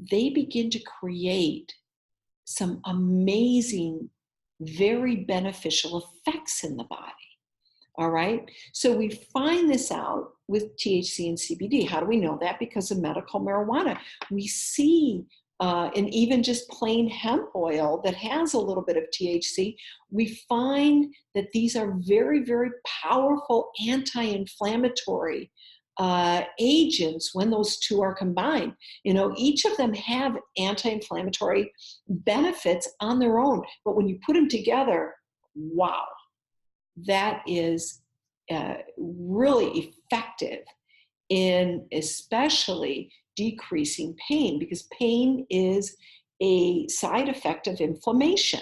they begin to create some amazing, very beneficial effects in the body. All right. So we find this out with THC and CBD. How do we know that? Because of medical marijuana. We see, and even just plain hemp oil that has a little bit of THC, we find that these are very, very powerful anti-inflammatory agents when those two are combined. Each of them have anti-inflammatory benefits on their own, but when you put them together, wow, that is really effective in especially decreasing pain, because pain is a side effect of inflammation.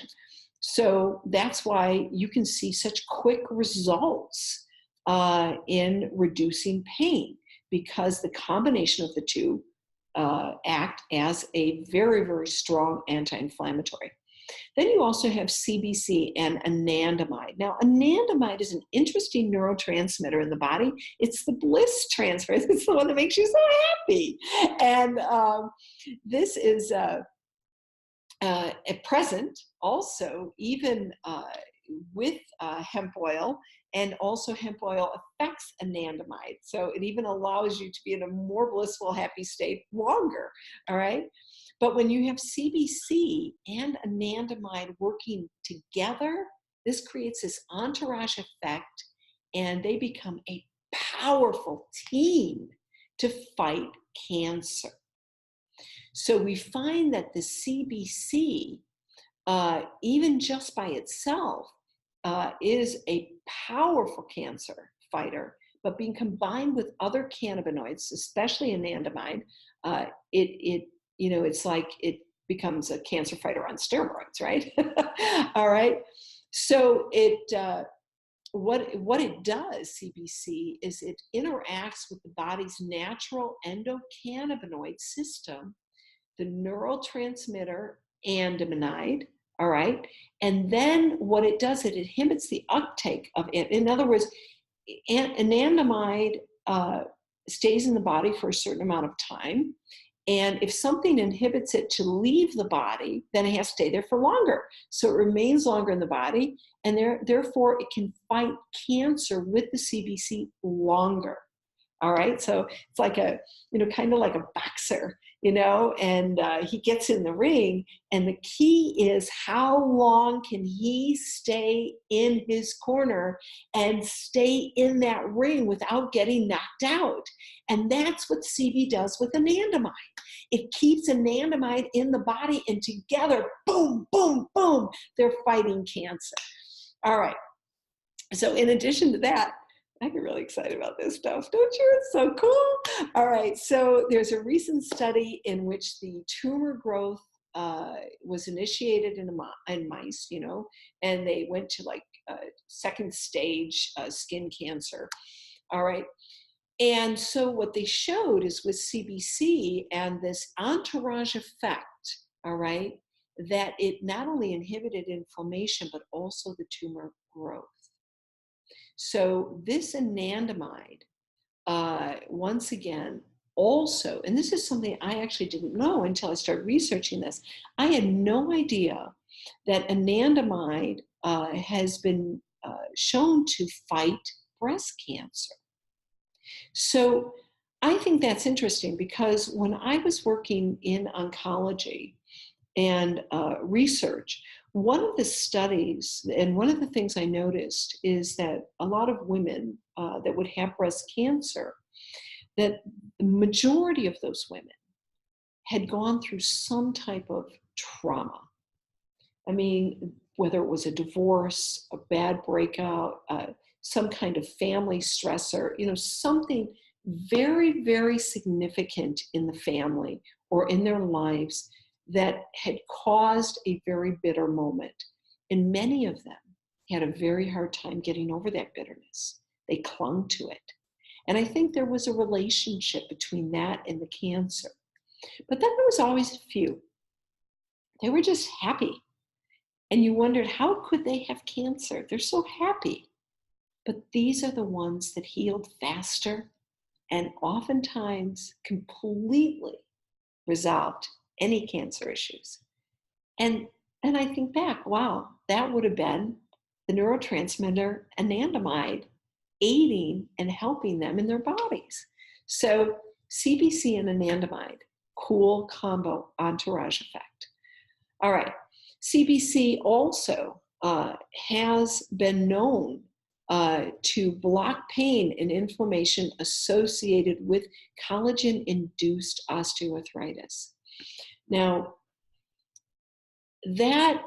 So that's why you can see such quick results in reducing pain, because the combination of the two act as a very, very strong anti-inflammatory. Then you also have CBC and anandamide. Now, anandamide is an interesting neurotransmitter in the body. It's the bliss transfer. It's the one that makes you so happy. And this is at present also even with hemp oil, and also hemp oil affects anandamide. So it even allows you to be in a more blissful, happy state longer, all right? But when you have CBC and anandamide working together, this creates this entourage effect, and they become a powerful team to fight cancer. So we find that the CBC, even just by itself, is a powerful cancer fighter, but being combined with other cannabinoids, especially anandamide, it's like it becomes a cancer fighter on steroids, right? All right. So what it does, CBC, is it interacts with the body's natural endocannabinoid system, the neurotransmitter anandamide, all right? And then what it does, it inhibits the uptake of it. In other words, anandamide stays in the body for a certain amount of time. And if something inhibits it to leave the body, then it has to stay there for longer. So it remains longer in the body, and therefore it can fight cancer with the CBC longer. All right. So it's like kind of like a boxer, and he gets in the ring, and the key is how long can he stay in his corner and stay in that ring without getting knocked out. And that's what CB does with anandamide. It keeps anandamide in the body, and together, boom, boom, boom, they're fighting cancer. All right. So in addition to that, I get really excited about this stuff, don't you? It's so cool. All right, so there's a recent study in which the tumor growth was initiated in mice, and they went to like second stage skin cancer. All right. And so what they showed is with CBC and this entourage effect, all right, that it not only inhibited inflammation, but also the tumor growth. So this anandamide, once again, also, and this is something I actually didn't know until I started researching this. I had no idea that anandamide has been shown to fight breast cancer. So I think that's interesting, because when I was working in oncology and research, one of the studies, and one of the things I noticed, is that a lot of women that would have breast cancer, that the majority of those women had gone through some type of trauma. I mean, whether it was a divorce, a bad breakout, some kind of family stressor, something very, very significant in the family or in their lives that had caused a very bitter moment. And many of them had a very hard time getting over that bitterness. They clung to it. And I think there was a relationship between that and the cancer. But then there was always a few. They were just happy. And you wondered, how could they have cancer? They're so happy. But these are the ones that healed faster and oftentimes completely resolved any cancer issues. And I think back, wow, that would have been the neurotransmitter anandamide aiding and helping them in their bodies. So CBC and anandamide, cool combo entourage effect. All right, CBC also has been known to block pain and inflammation associated with collagen-induced osteoarthritis. Now, that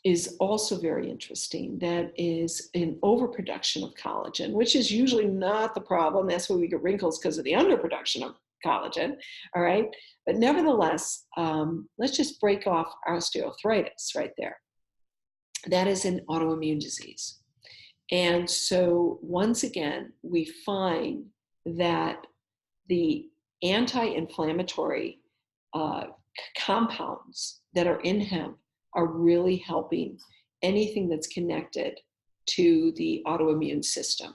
is also very interesting. That is an overproduction of collagen, which is usually not the problem. That's why we get wrinkles, because of the underproduction of collagen, all right? But nevertheless, let's just break off osteoarthritis right there. That is an autoimmune disease. And so once again, we find that the anti-inflammatory compounds that are in hemp are really helping anything that's connected to the autoimmune system.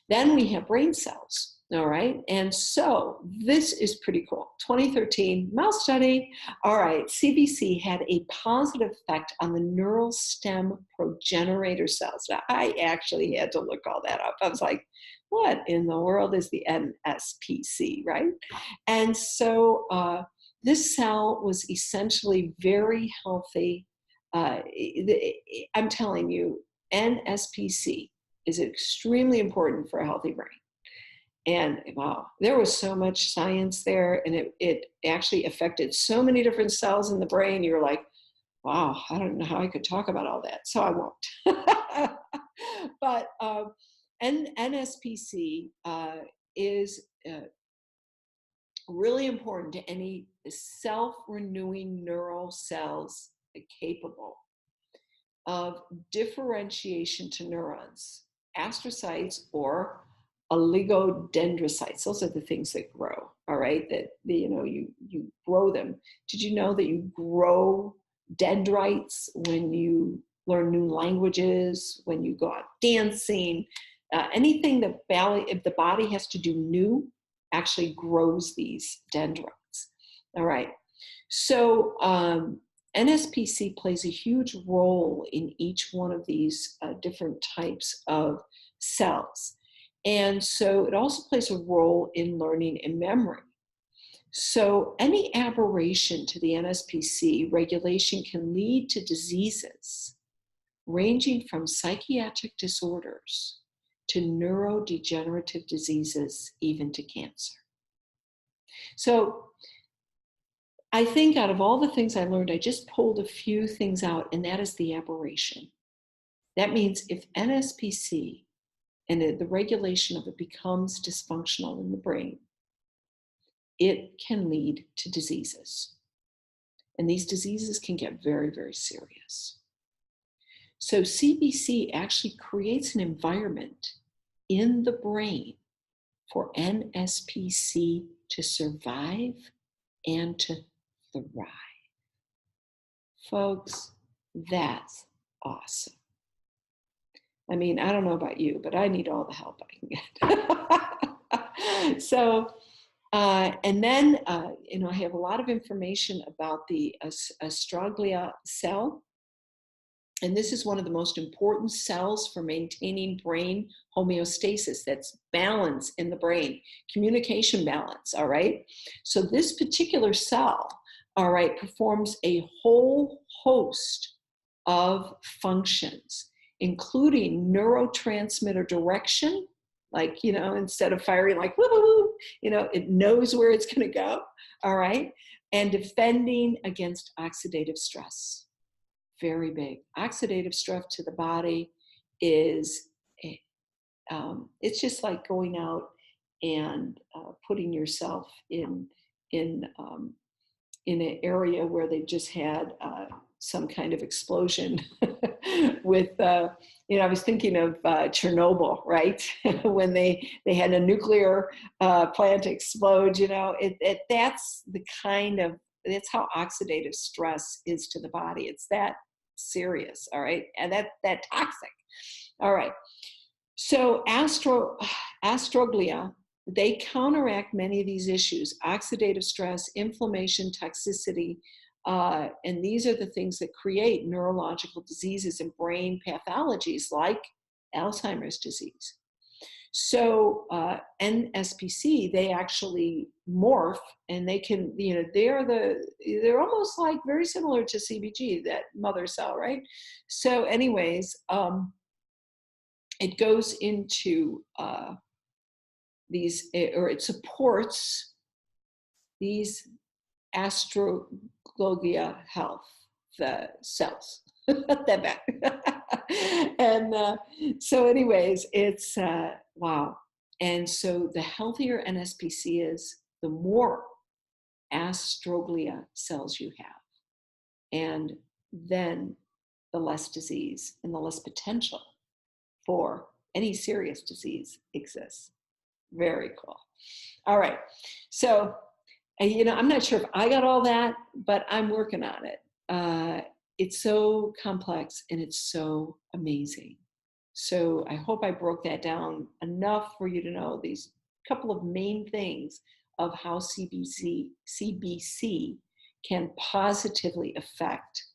Then we have brain cells, all right? And so this is pretty cool. 2013 mouse study. All right, CBC had a positive effect on the neural stem progenitor cells. Now, I actually had to look all that up. I was like, what in the world is the NSPC, right? And so this cell was essentially very healthy. I'm telling you, NSPC is extremely important for a healthy brain. And wow, there was so much science there, and it actually affected so many different cells in the brain. You're like, wow, I don't know how I could talk about all that, so I won't. But NSPC is really important to any self-renewing neural cells capable of differentiation to neurons, astrocytes or oligodendrocytes. Those are the things that grow, all right? That you grow them. Did you know that you grow dendrites when you learn new languages, when you go out dancing? Anything that if the body has to do new actually grows these dendrites. All right. So NSPC plays a huge role in each one of these different types of cells. And so it also plays a role in learning and memory. So any aberration to the NSPC regulation can lead to diseases ranging from psychiatric disorders to neurodegenerative diseases, even to cancer. So I think out of all the things I learned, I just pulled a few things out, and that is the aberration. That means if NSPC and the regulation of it becomes dysfunctional in the brain, it can lead to diseases. And these diseases can get very, very serious. So CBC actually creates an environment in the brain for NSPC to survive and to thrive. Folks, that's awesome. I mean, I don't know about you, but I need all the help I can get. So, and then, I have a lot of information about the astroglia cell. And this is one of the most important cells for maintaining brain homeostasis. That's balance in the brain, communication balance, all right? So this particular cell, all right, performs a whole host of functions, including neurotransmitter direction, like, instead of firing like, woo, it knows where it's gonna go, all right? And defending against oxidative stress. Very big. Oxidative stress to the body is, it's just like going out and putting yourself in in an area where they just had some kind of explosion with, I was thinking of Chernobyl, right? When they had a nuclear plant explode, that's the kind of, that's how oxidative stress is to the body. It's that serious, all right? And that toxic. All right. So astroglia, they counteract many of these issues: oxidative stress, inflammation, toxicity, and these are the things that create neurological diseases and brain pathologies like Alzheimer's disease. So NSPC, they actually morph, and they can, they're almost like very similar to CBG, that mother cell, right? So anyways, it goes into it supports these astroglogia health, the cells. And so anyways, it's, wow. And so the healthier NSPC is, the more astroglia cells you have. And then the less disease and the less potential for any serious disease exists. Very cool. All right. So, I'm not sure if I got all that, but I'm working on it. It's so complex and it's so amazing. So I hope I broke that down enough for you to know these couple of main things of how CBC can positively affect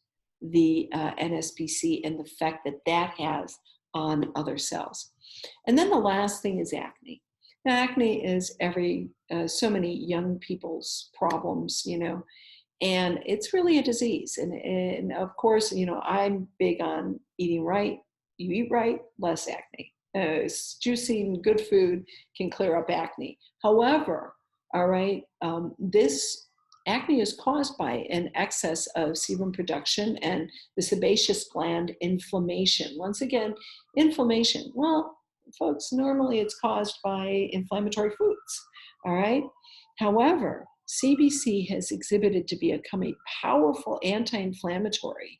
the NSPC and the effect that has on other cells. And then the last thing is acne. Now, acne is so many young people's problems, and it's really a disease. And of course, I'm big on eating right. You eat right, less acne. Juicing, good food can clear up acne. However, all right, this acne is caused by an excess of sebum production and the sebaceous gland inflammation. Once again, inflammation. Well, folks, normally it's caused by inflammatory foods, all right? However, CBC has exhibited to become a powerful anti-inflammatory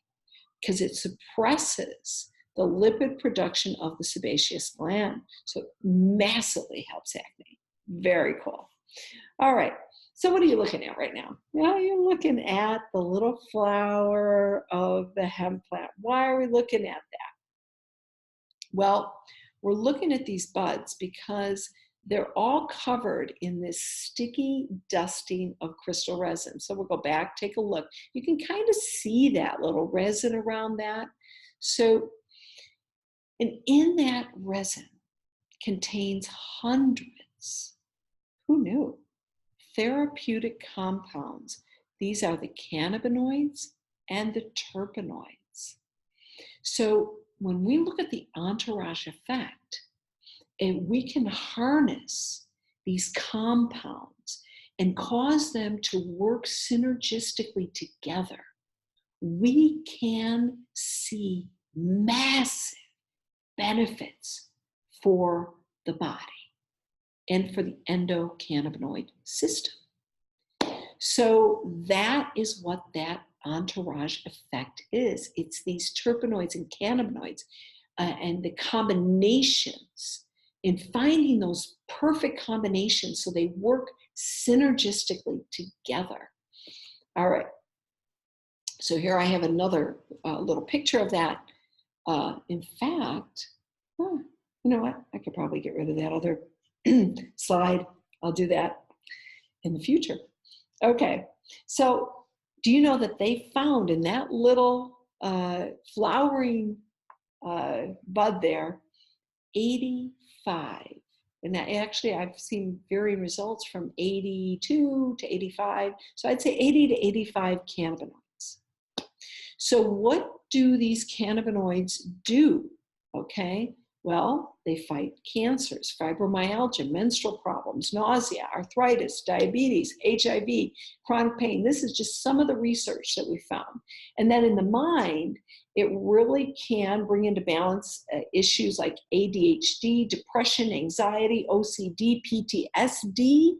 because it suppresses the lipid production of the sebaceous gland. So it massively helps acne. Very cool. All right. So what are you looking at right now? Well, you're looking at the little flower of the hemp plant. Why are we looking at that? Well, we're looking at these buds because they're all covered in this sticky dusting of crystal resin. So we'll go back, take a look. You can kind of see that little resin around that. So, and in that resin contains hundreds, who knew, therapeutic compounds. These are the cannabinoids and the terpenoids. So when we look at the entourage effect, and we can harness these compounds and cause them to work synergistically together, we can see massive benefits for the body and for the endocannabinoid system. So that is what that entourage effect is. It's these terpenoids and cannabinoids and the combinations, in finding those perfect combinations so they work synergistically together. All right. So here I have another little picture of that. In fact, you know what? I could probably get rid of that other slide. I'll do that in the future. Okay. So do you know that they found in that little flowering bud there, 85. And that actually I've seen varying results from 82 to 85. So I'd say 80 to 85 cannabinoids. So what do these cannabinoids do? Okay, well, they fight cancers, fibromyalgia, menstrual problems, nausea, arthritis, diabetes, HIV, chronic pain. This is just some of the research that we found. And then in the mind, it really can bring into balance issues like ADHD, depression, anxiety, OCD, PTSD,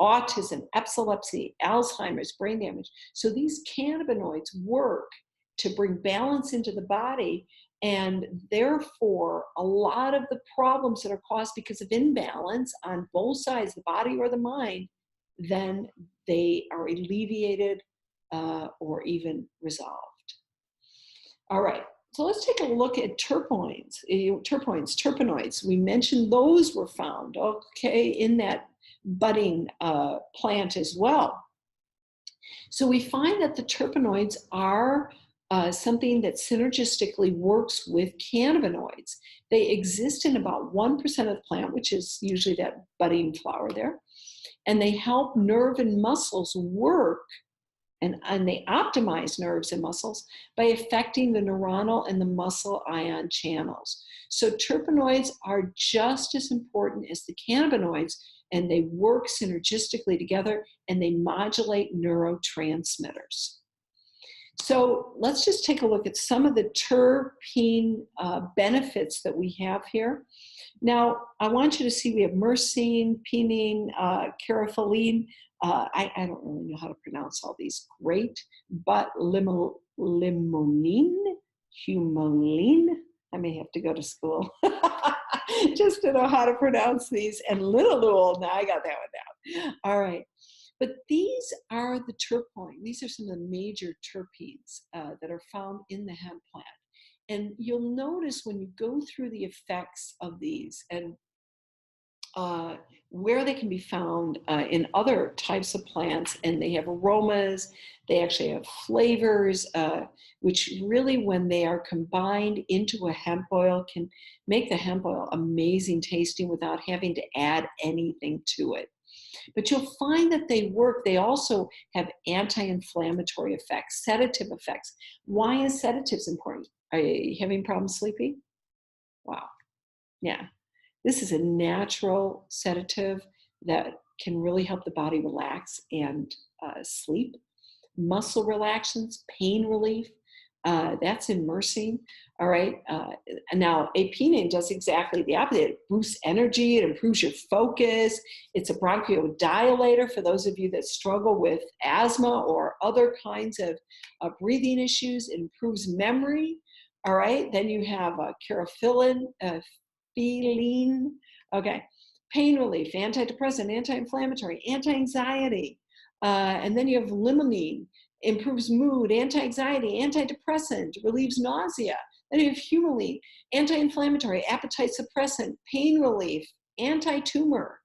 autism, epilepsy, Alzheimer's, brain damage. So these cannabinoids work to bring balance into the body, and therefore a lot of the problems that are caused because of imbalance on both sides, the body or the mind, then they are alleviated or even resolved. All right, so let's take a look at terpenoids. We mentioned those were found, okay, in that budding plant as well. So we find that the terpenoids are something that synergistically works with cannabinoids. They exist in about 1% of the plant, which is usually that budding flower there. And they help nerve and muscles work, and they optimize nerves and muscles by affecting the neuronal and the muscle ion channels. So terpenoids are just as important as the cannabinoids, and they work synergistically together, and they modulate neurotransmitters. So let's just take a look at some of the terpene benefits that we have here. Now, I want you to see we have myrcene, pinene, carotene. I don't really know how to pronounce all these great, but limonene, humulene. I may have to go to school just to know how to pronounce these. And linalool, now I got that one down. All right. But these are the terpene. These are some of the major terpenes that are found in the hemp plant. And you'll notice when you go through the effects of these and where they can be found in other types of plants, and they have aromas, they actually have flavors, which really, when they are combined into a hemp oil, can make the hemp oil amazing tasting without having to add anything to it. But you'll find that they work. They also have anti-inflammatory effects, sedative effects. Why is sedatives important? Are you having problems sleeping? Wow. Yeah. This is a natural sedative that can really help the body relax and sleep. Muscle relaxants, pain relief, that's in myrcene. All right. Now, pinene does exactly the opposite. It boosts energy. It improves your focus. It's a bronchodilator for those of you that struggle with asthma or other kinds of breathing issues. It improves memory. All right. Then you have carotene, phenyline. Okay. Pain relief, antidepressant, anti-inflammatory, anti-anxiety. And then you have limonene. Improves mood, anti-anxiety, antidepressant, relieves nausea. Then you have humulene, anti-inflammatory, appetite suppressant, pain relief, anti-tumor,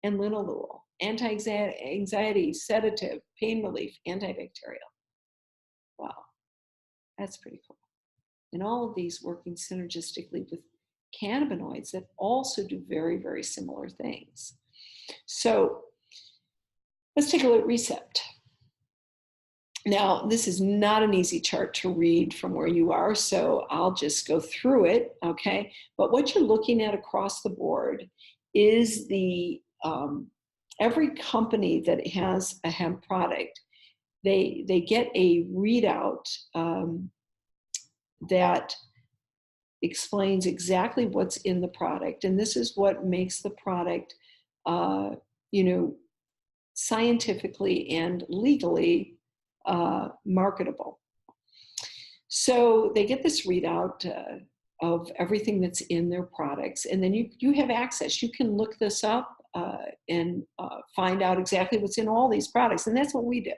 and linalool, anti-anxiety, sedative, pain relief, antibacterial. Wow, that's pretty cool. And all of these working synergistically with cannabinoids that also do very, very similar things. So let's take a look at Recept. Now, this is not an easy chart to read from where you are, so I'll just go through it, okay? But what you're looking at across the board is the every company that has a hemp product, they get a readout that explains exactly what's in the product, and this is what makes the product, scientifically and legally marketable. So they get this readout of everything that's in their products, and then you have access. You can look this up and find out exactly what's in all these products, and that's what we did.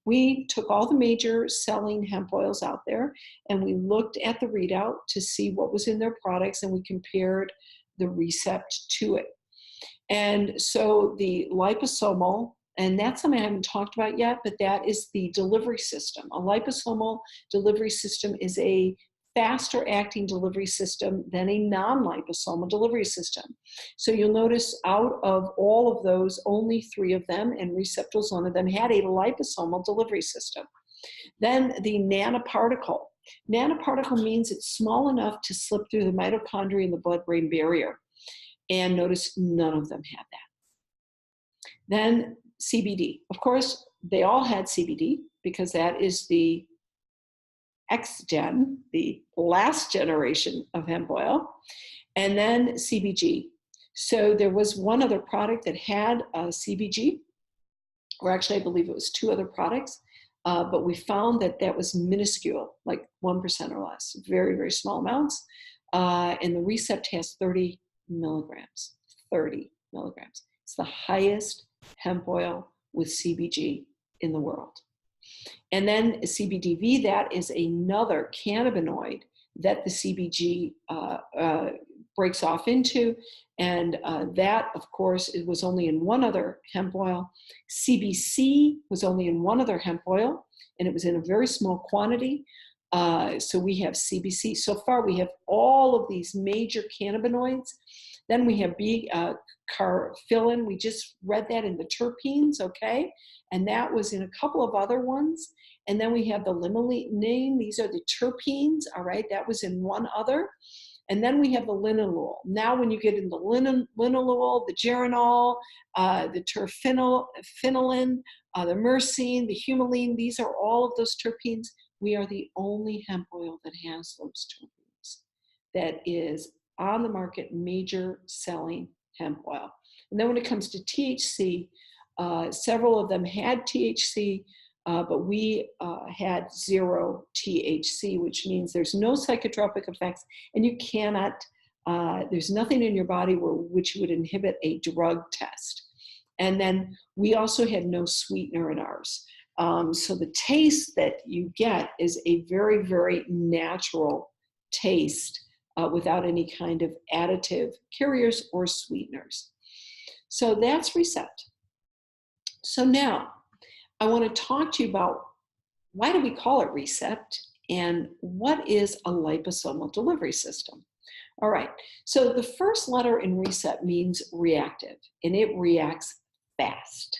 We took all the major selling hemp oils out there, and we looked at the readout to see what was in their products, and we compared the Recept to it. And so the liposomal, and that's something I haven't talked about yet, but that is the delivery system. A liposomal delivery system is a faster acting delivery system than a non-liposomal delivery system. So you'll notice out of all of those, only 3 of them, and Recept was one of them, had a liposomal delivery system. Then the nanoparticle. Nanoparticle means it's small enough to slip through the mitochondria and the blood-brain barrier. And notice none of them had that. Then CBD. Of course, they all had CBD because that is the X-gen, the last generation of hemp oil. And then CBG. So there was one other product that had CBG, or actually I believe it was 2 other products, but we found that that was minuscule, like 1% or less, very, very small amounts. And the Recept has 30 milligrams, 30 milligrams. It's the highest hemp oil with CBG in the world. And then CBDV, that is another cannabinoid that the CBG breaks off into. And that, of course, it was only in one other hemp oil. CBC was only in one other hemp oil, and it was in a very small quantity. So we have CBC. So far, we have all of these major cannabinoids. Then we have carfilin. We just read that in the terpenes, okay? And that was in a couple of other ones. And then we have the limonene. These are the terpenes, all right? That was in one other. And then we have the linalool. Now when you get into linalool, the geranol, the terphenolin, the myrcene, the humulene, these are all of those terpenes. We are the only hemp oil that has those terpenes. That is on the market, major selling hemp oil. And then when it comes to THC, several of them had THC, but we had 0 THC, which means there's no psychotropic effects, and you cannot, there's nothing in your body which would inhibit a drug test. And then we also had no sweetener in ours. So the taste that you get is a very, very natural taste without any kind of additive carriers or sweeteners. So that's Recept. So now I want to talk to you about why do we call it Recept and what is a liposomal delivery system. All right, so the first letter in Recept means reactive, and it reacts fast.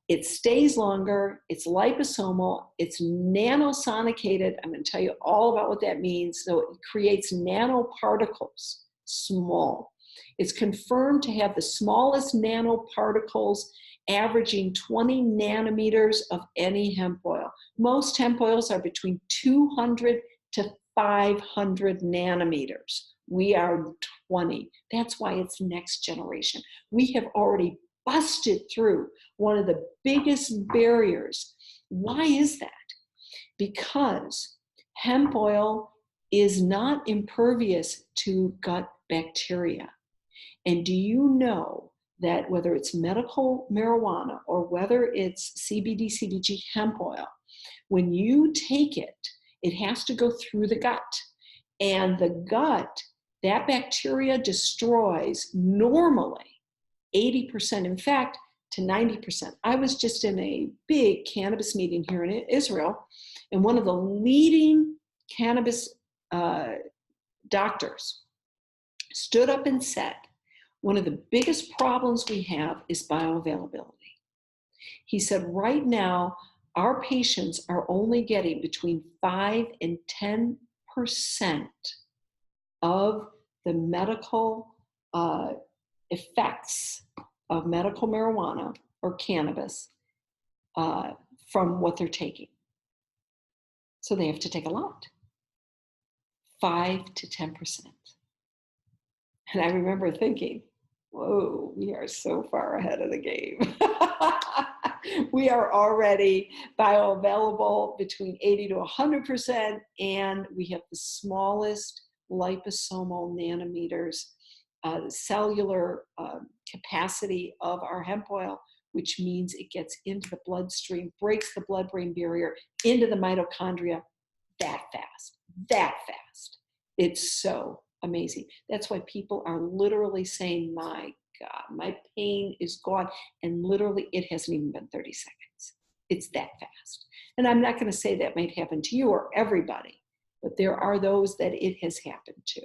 It stays longer, it's liposomal, it's nanosonicated. I'm going to tell you all about what that means. So it creates nanoparticles, small. It's confirmed to have the smallest nanoparticles averaging 20 nanometers of any hemp oil. Most hemp oils are between 200 to 500 nanometers. We are 20. That's why it's next generation. We have already busted through one of the biggest barriers. Why is that? Because hemp oil is not impervious to gut bacteria. And do you know that whether it's medical marijuana or whether it's CBD, CBG hemp oil, when you take it, it has to go through the gut. And the gut, that bacteria destroys normally 80%, in fact, to 90%. I was just in a big cannabis meeting here in Israel, and one of the leading cannabis doctors stood up and said, one of the biggest problems we have is bioavailability. He said, right now, our patients are only getting between 5 and 10% of the medical effects of medical marijuana or cannabis from what they're taking. So they have to take a lot, 5 to 10%. And I remember thinking, whoa, we are so far ahead of the game. We are already bioavailable between 80 to 100%, and we have the smallest liposomal nanometers, cellular capacity of our hemp oil, which means it gets into the bloodstream, breaks the blood-brain barrier, into the mitochondria that fast, that fast. It's so amazing. That's why people are literally saying, my God, my pain is gone. And literally, it hasn't even been 30 seconds. It's that fast. And I'm not going to say that might happen to you or everybody, but there are those that it has happened to.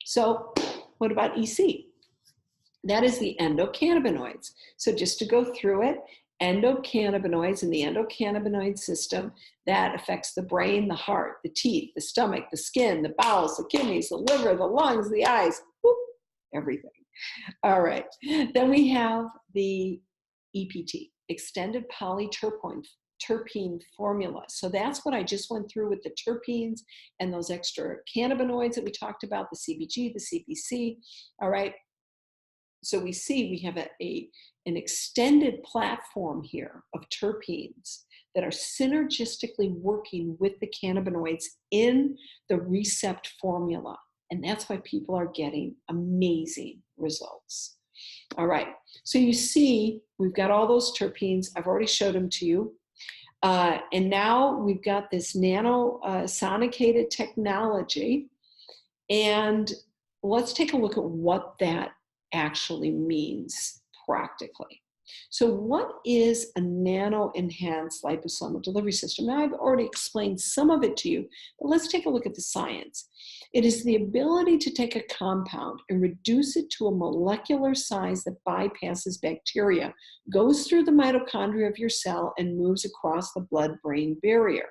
So what about EC? That is the endocannabinoids. So just to go through it, endocannabinoids in the endocannabinoid system, that affects the brain, the heart, the teeth, the stomach, the skin, the bowels, the kidneys, the liver, the lungs, the eyes, whoop, everything. All right. Then we have the EPT, extended polyterpene formula. So that's what I just went through with the terpenes and those extra cannabinoids that we talked about, the CBG, the CBC. All right. So we see we have an extended platform here of terpenes that are synergistically working with the cannabinoids in the Recept formula. And that's why people are getting amazing results. All right, so you see, we've got all those terpenes. I've already showed them to you. And now we've got this nano-sonicated technology. And let's take a look at what that actually means practically. So what is a nano-enhanced liposomal delivery system? Now, I've already explained some of it to you, but let's take a look at the science. It is the ability to take a compound and reduce it to a molecular size that bypasses bacteria, goes through the mitochondria of your cell, and moves across the blood-brain barrier.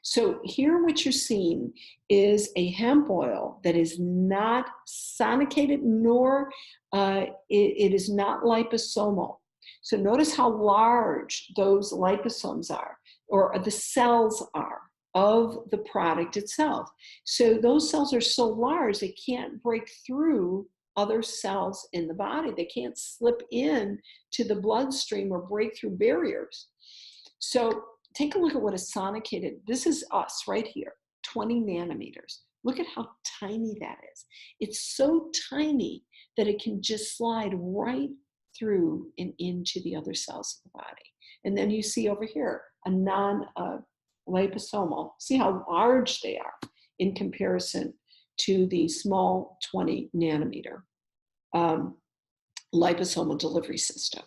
So here what you're seeing is a hemp oil that is not sonicated, nor it is not liposomal. So notice how large those liposomes are, or the cells are of the product itself. So those cells are so large they can't break through other cells in the body. They can't slip in to the bloodstream or break through barriers. So take a look at what a sonicated, this is us right here, 20 nanometers. Look at how tiny that is. It's so tiny that it can just slide right through and into the other cells of the body. And then you see over here, a non-liposomal. See how large they are in comparison to the small 20 nanometer liposomal delivery system.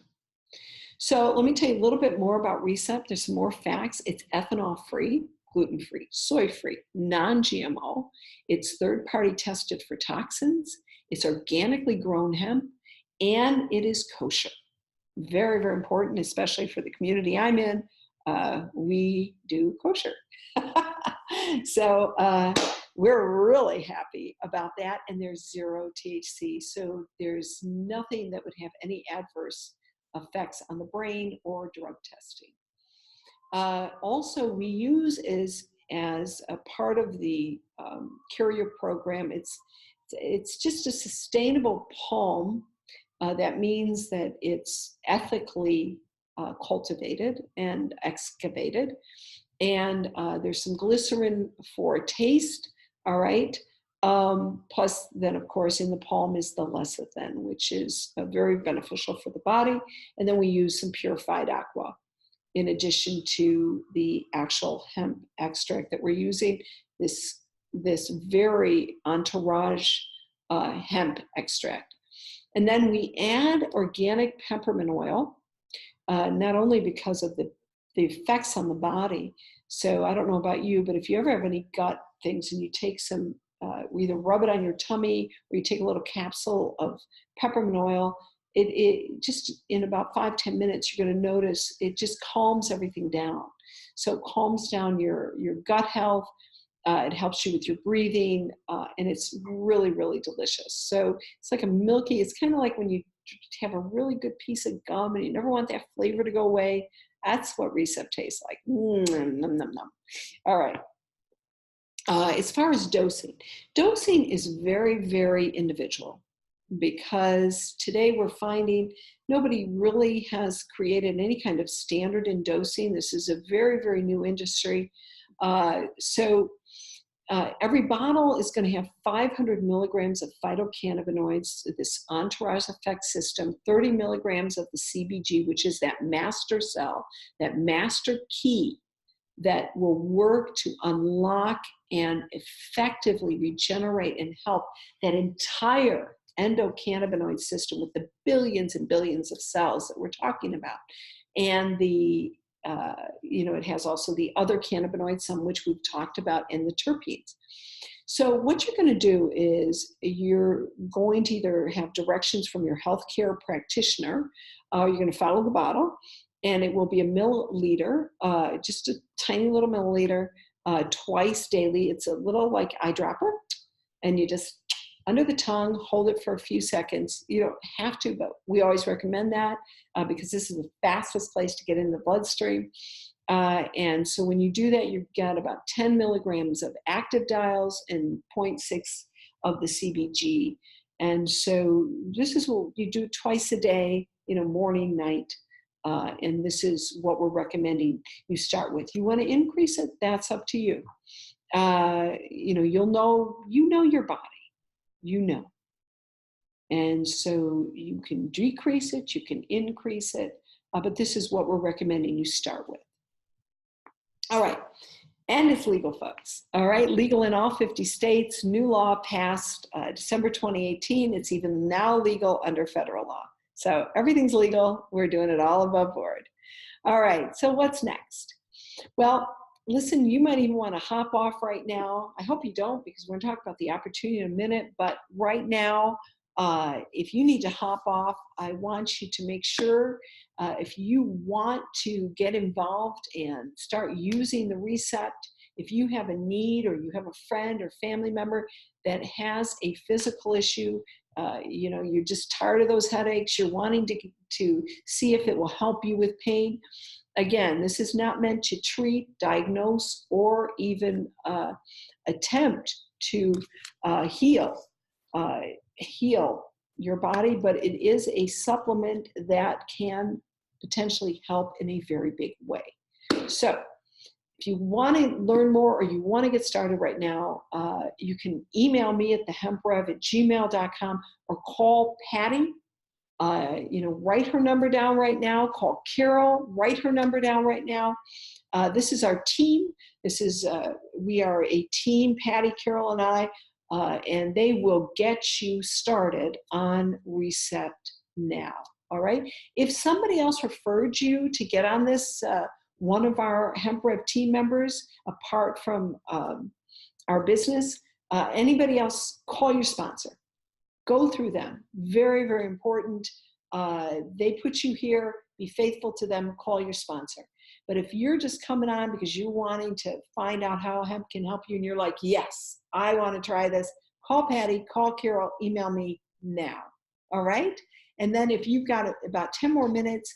So let me tell you a little bit more about Recept. There's some more facts. It's ethanol-free, gluten-free, soy-free, non-GMO. It's third-party tested for toxins. It's organically grown hemp, and it is kosher. Very, very important, especially for the community I'm in. We do kosher. So we're really happy about that, and there's zero THC. So there's nothing that would have any adverse effects on the brain or drug testing. Also, we use as a part of the carrier program, it's just a sustainable palm. That means that it's ethically cultivated and excavated. And there's some glycerin for taste, all right? Plus then, of course, in the palm is the lecithin, which is very beneficial for the body. And then we use some purified aqua in addition to the actual hemp extract that we're using, this very entourage hemp extract. And then we add organic peppermint oil, not only because of the effects on the body. So I don't know about you, but if you ever have any gut things and you take some, either rub it on your tummy or you take a little capsule of peppermint oil, it just in about 5-10 minutes, you're going to notice it just calms everything down. So it calms down your gut health. It helps you with your breathing, and it's really, really delicious. So it's like a milky, it's kind of like when you have a really good piece of gum and you never want that flavor to go away. That's what Recept tastes like. Nom, nom, nom. All right. As far as dosing is very, very individual, because today we're finding nobody really has created any kind of standard in dosing. This is a very, very new industry. Every bottle is going to have 500 milligrams of phytocannabinoids, this entourage effect system, 30 milligrams of the CBG, which is that master cell, that master key that will work to unlock and effectively regenerate and help that entire endocannabinoid system with the billions and billions of cells that we're talking about. And it has also the other cannabinoids, some which we've talked about, and the terpenes. So what you're going to do is you're going to either have directions from your healthcare practitioner, or you're going to follow the bottle, and it will be a milliliter, just a tiny little milliliter, twice daily. It's a little like eyedropper, and you just under the tongue, hold it for a few seconds. You don't have to, but we always recommend that because this is the fastest place to get in the bloodstream. And so when you do that, you've got about 10 milligrams of active dials and 0.6 of the CBG. And so this is what you do twice a day. morning, night. And this is what we're recommending you start with. You want to increase it, that's up to you. You'll know, your body, and so you can decrease it, you can increase it, but this is what we're recommending you start with. All right. And it's legal, folks. All right. Legal in all 50 states. New law passed December 2018. It's even now legal under federal law. So everything's legal. We're doing it all above board. All right. So what's next? Well, listen, you might even want to hop off right now. I hope you don't, because we're going to talk about the opportunity in a minute. But right now, if you need to hop off, I want you to make sure if you want to get involved and start using the Recept, if you have a need or you have a friend or family member that has a physical issue, you're just tired of those headaches, you're wanting to see if it will help you with pain. Again, this is not meant to treat, diagnose, or even attempt to heal your body, but it is a supplement that can potentially help in a very big way. So if you want to learn more or you want to get started right now, you can email me at thehemprev@gmail.com or call Patty. Write her number down right now. Call Carol, write her number down right now. This is our team. We are a team, Patty, Carol, and I, and they will get you started on Recept now. All right. If somebody else referred you to get on this, one of our HempRev team members, apart from our business, anybody else, call your sponsor. Go through them. Very, very important. They put you here. Be faithful to them. Call your sponsor. But if you're just coming on because you're wanting to find out how hemp can help you and you're like, yes, I want to try this, call Patty, call Carol, email me now. All right? And then if you've got about 10 more minutes,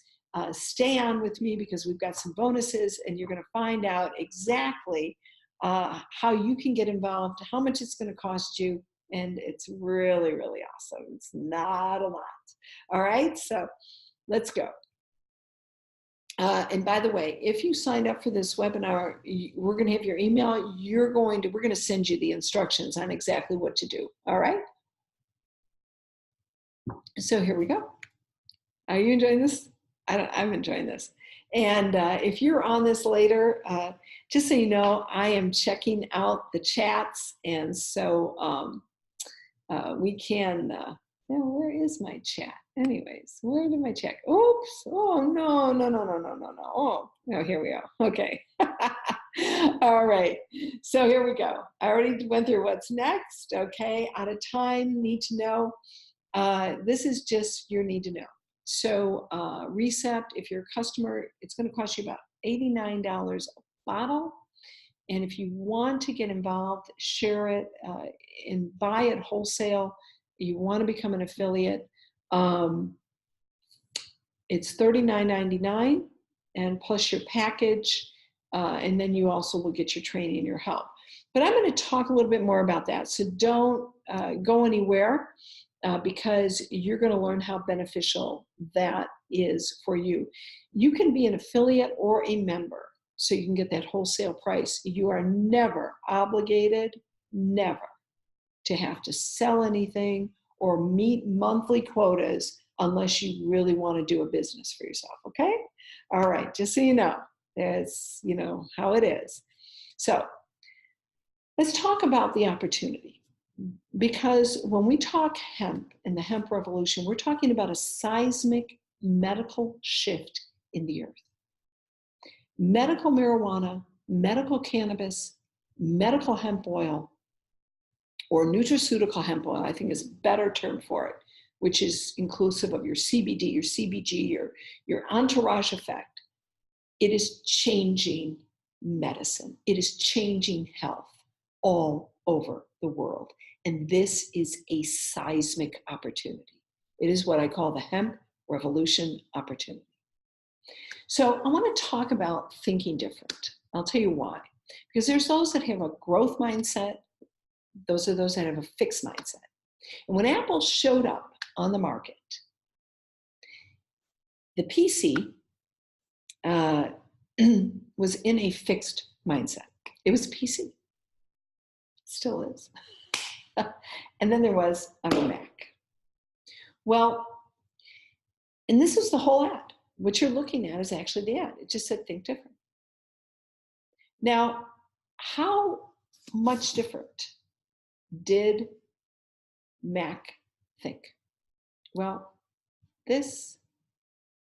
stay on with me because we've got some bonuses and you're going to find out exactly how you can get involved, how much it's going to cost you. And it's really, really awesome. It's not a lot. All right, so let's go. And by the way, if you signed up for this webinar, we're going to have your email. We're going to send you the instructions on exactly what to do. All right. So here we go. Are you enjoying this? I'm enjoying this. And if you're on this later, just so you know, I am checking out the chats. And so we can, where is my chat? Anyways, where did my chat? Oops. Oh, no. Oh, no, here we go. Okay. All right. So here we go. I already went through what's next. Okay. Out of time, need to know. This is just your need to know. So Recept, if you're a customer, it's going to cost you about $89 a bottle. And if you want to get involved, share it and buy it wholesale, you want to become an affiliate, it's $39.99 and plus your package, and then you also will get your training and your help. But I'm going to talk a little bit more about that. So don't go anywhere because you're going to learn how beneficial that is for you. You can be an affiliate or a member, so you can get that wholesale price. You are never obligated, never, to have to sell anything or meet monthly quotas unless you really want to do a business for yourself, okay? All right, just so you know, that's, how it is. So let's talk about the opportunity. Because when we talk hemp and the hemp revolution, we're talking about a seismic medical shift in the earth. Medical marijuana, medical cannabis, medical hemp oil, or nutraceutical hemp oil, I think is a better term for it, which is inclusive of your CBD, your CBG, your entourage effect. It is changing medicine. It is changing health all over the world. And this is a seismic opportunity. It is what I call the hemp revolution opportunity. So I want to talk about thinking different. I'll tell you why. Because there's those that have a growth mindset. Those are those that have a fixed mindset. And when Apple showed up on the market, The PC was in a fixed mindset. It was PC. Still is. And then there was, I'm a Mac. Well, and this is the whole ad. What you're looking at is actually the ad. It just said, think different. Now, how much different did Mac think? Well, this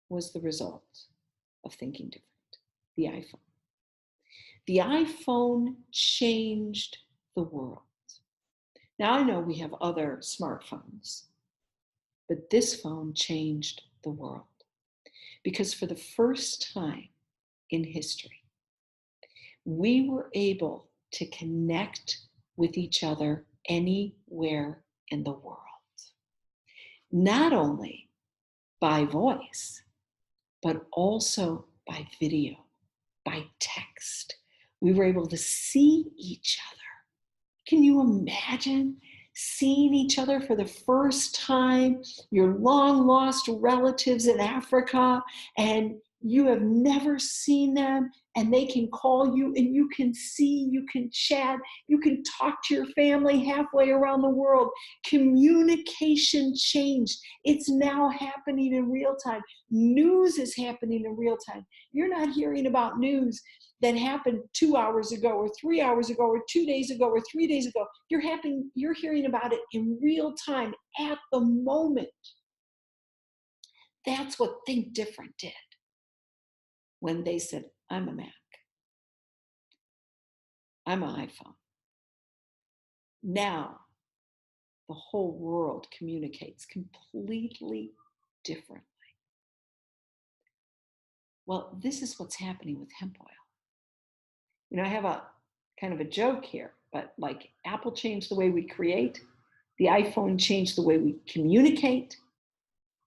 was the result of thinking different. The iPhone. The iPhone changed the world. Now, I know we have other smartphones, but this phone changed the world. Because for the first time in history, we were able to connect with each other anywhere in the world. Not only by voice, but also by video, by text. We were able to see each other. Can you imagine seeing each other for the first time, your long lost relatives in Africa, and you have never seen them, and they can call you and you can see, you can chat, you can talk to your family halfway around the world. Communication changed. It's now happening in real time. News is happening in real time. You're not hearing about news that happened 2 hours ago or 3 hours ago or 2 days ago or 3 days ago. You're hearing about it in real time at the moment. That's what Think Different did when they said, I'm a Mac. I'm an iPhone. Now, the whole world communicates completely differently. Well, this is what's happening with hemp oil. You know, I have a kind of a joke here, but like Apple changed the way we create, the iPhone changed the way we communicate,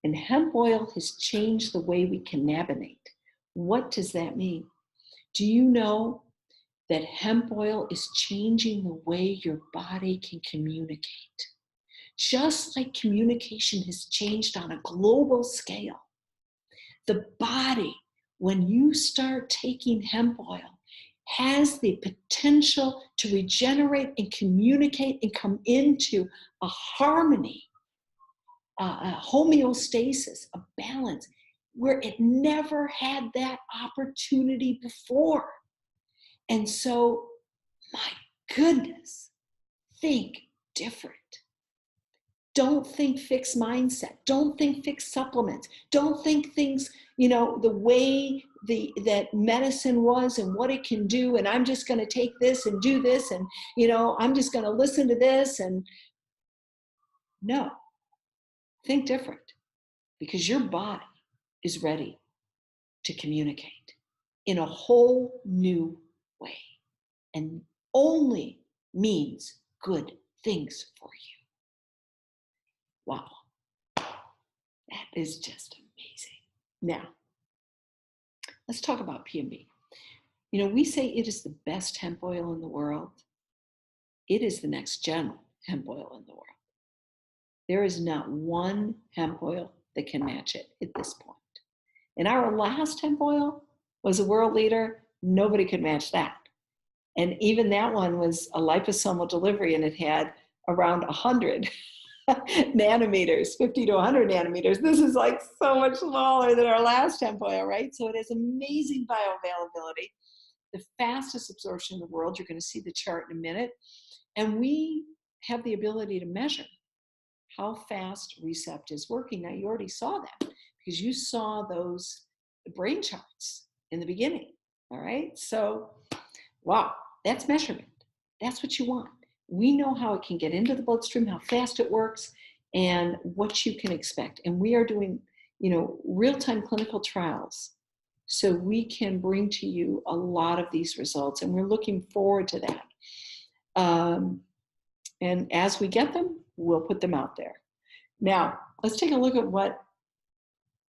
and hemp oil has changed the way we cannabinate. What does that mean? Do you know that hemp oil is changing the way your body can communicate? Just like communication has changed on a global scale, the body, when you start taking hemp oil, has the potential to regenerate and communicate and come into a harmony, a homeostasis, a balance, where it never had that opportunity before. And so, my goodness, think different. Don't think fixed mindset. Don't think fixed supplements. Don't think things, you know, the way that medicine was and what it can do, and I'm just going to take this and do this, and, you know, I'm just going to listen to this. And no, think different, because your body is ready to communicate in a whole new way, and only means good things for you. Wow, that is just amazing. Now, let's talk about P&B. You know, we say it is the best hemp oil in the world. It is the next gen hemp oil in the world. There is not one hemp oil that can match it at this point. And our last hemp oil was a world leader. Nobody could match that. And even that one was a liposomal delivery, and it had around 100 nanometers, 50 to 100 nanometers. This is like so much smaller than our last hemp oil, right? So it has amazing bioavailability, the fastest absorption in the world. You're going to see the chart in a minute. And we have the ability to measure how fast Recept is working. Now, you already saw that because you saw those brain charts in the beginning, all right? So, wow, that's measurement. That's what you want. We know how it can get into the bloodstream, how fast it works, and what you can expect. And we are doing, you know, real-time clinical trials so we can bring to you a lot of these results, and we're looking forward to that. And as we get them, we'll put them out there. Now, let's take a look at what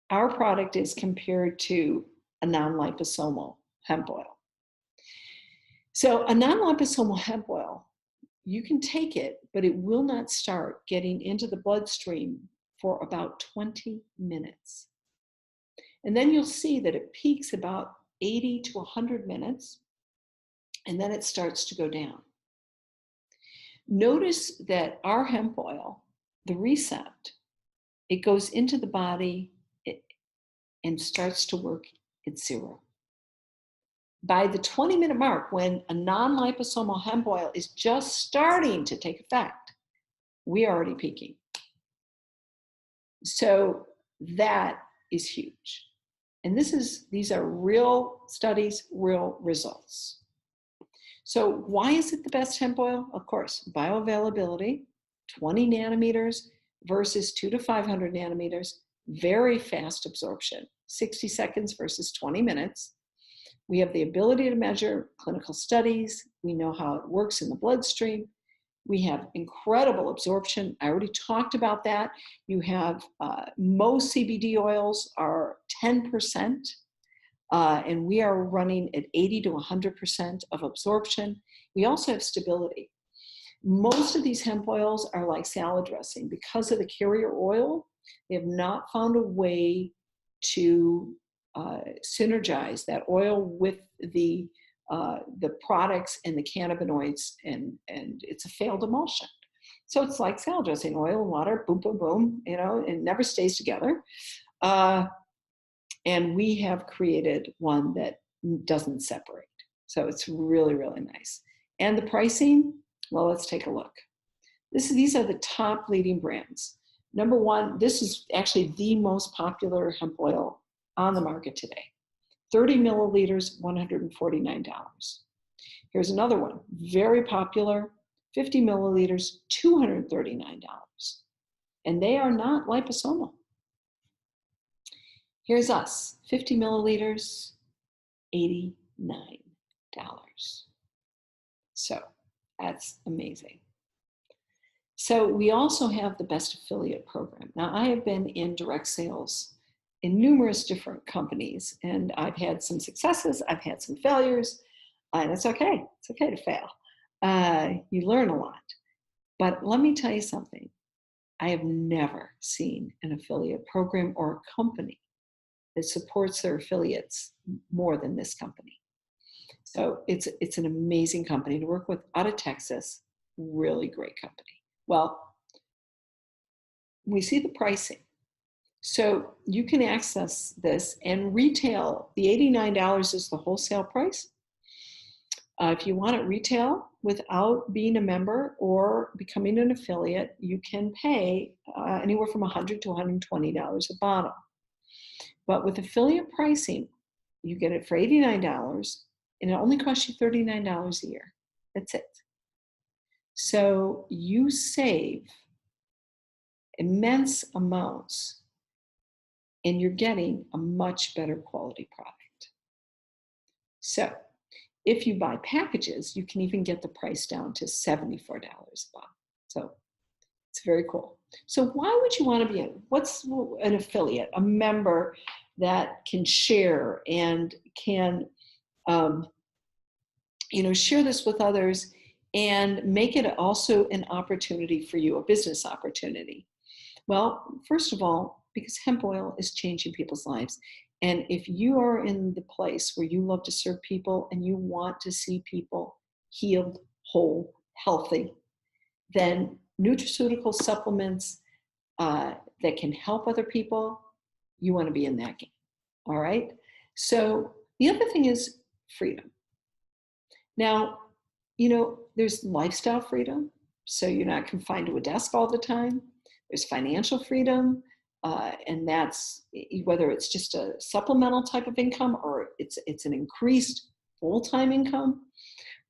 our product is compared to a non-liposomal hemp oil. So a non-liposomal hemp oil, you can take it, but it will not start getting into the bloodstream for about 20 minutes. And then you'll see that it peaks about 80 to 100 minutes, and then it starts to go down. Notice that our hemp oil, the recept, it goes into the body and starts to work at 0. By the 20-minute mark, when a non-liposomal hemp oil is just starting to take effect, we are already peaking. So that is huge. And these are real studies, real results. So why is it the best hemp oil? Of course, bioavailability, 20 nanometers versus 200 to 500 nanometers, very fast absorption, 60 seconds versus 20 minutes. We have the ability to measure clinical studies. We know how it works in the bloodstream. We have incredible absorption. I already talked about that. You have most CBD oils are 10%, and we are running at 80 to 100% of absorption. We also have stability. Most of these hemp oils are like salad dressing. Because of the carrier oil, they have not found a way to synergize that oil with the products and the cannabinoids, and it's a failed emulsion. So it's like salad dressing, oil and water, boom, boom, boom, it never stays together. And we have created one that doesn't separate. So it's really, really nice. And the pricing, well, let's take a look. These are the top leading brands. Number one, this is actually the most popular hemp oil on the market today. 30 milliliters, $149. Here's another one, very popular, 50 milliliters, $239. And they are not liposomal. Here's us, 50 milliliters, $89. So that's amazing. So we also have the best affiliate program. Now, I have been in direct sales in numerous different companies, and I've had some successes, I've had some failures, and it's okay. It's okay to fail. You learn a lot. But let me tell you something. I have never seen an affiliate program or a company that supports their affiliates more than this company. So it's an amazing company to work with out of Texas, really great company. Well, we see the pricing. So you can access this and retail. The $89 is the wholesale price. If you want it retail without being a member or becoming an affiliate, you can pay anywhere from $100 to $120 a bottle. But with affiliate pricing, you get it for $89, and it only costs you $39 a year. That's it. So you save immense amounts, and you're getting a much better quality product. So if you buy packages, you can even get the price down to $74 a bottle. So it's very cool. So why would you want to be what's an affiliate, a member that can share and can, share this with others and make it also an opportunity for you, a business opportunity? Well, first of all, because hemp oil is changing people's lives. And if you are in the place where you love to serve people and you want to see people healed, whole, healthy, then nutraceutical supplements that can help other people, you want to be in that game. All right. So the other thing is freedom. Now, there's lifestyle freedom. So you're not confined to a desk all the time. There's financial freedom. And that's whether it's just a supplemental type of income or it's an increased full-time income,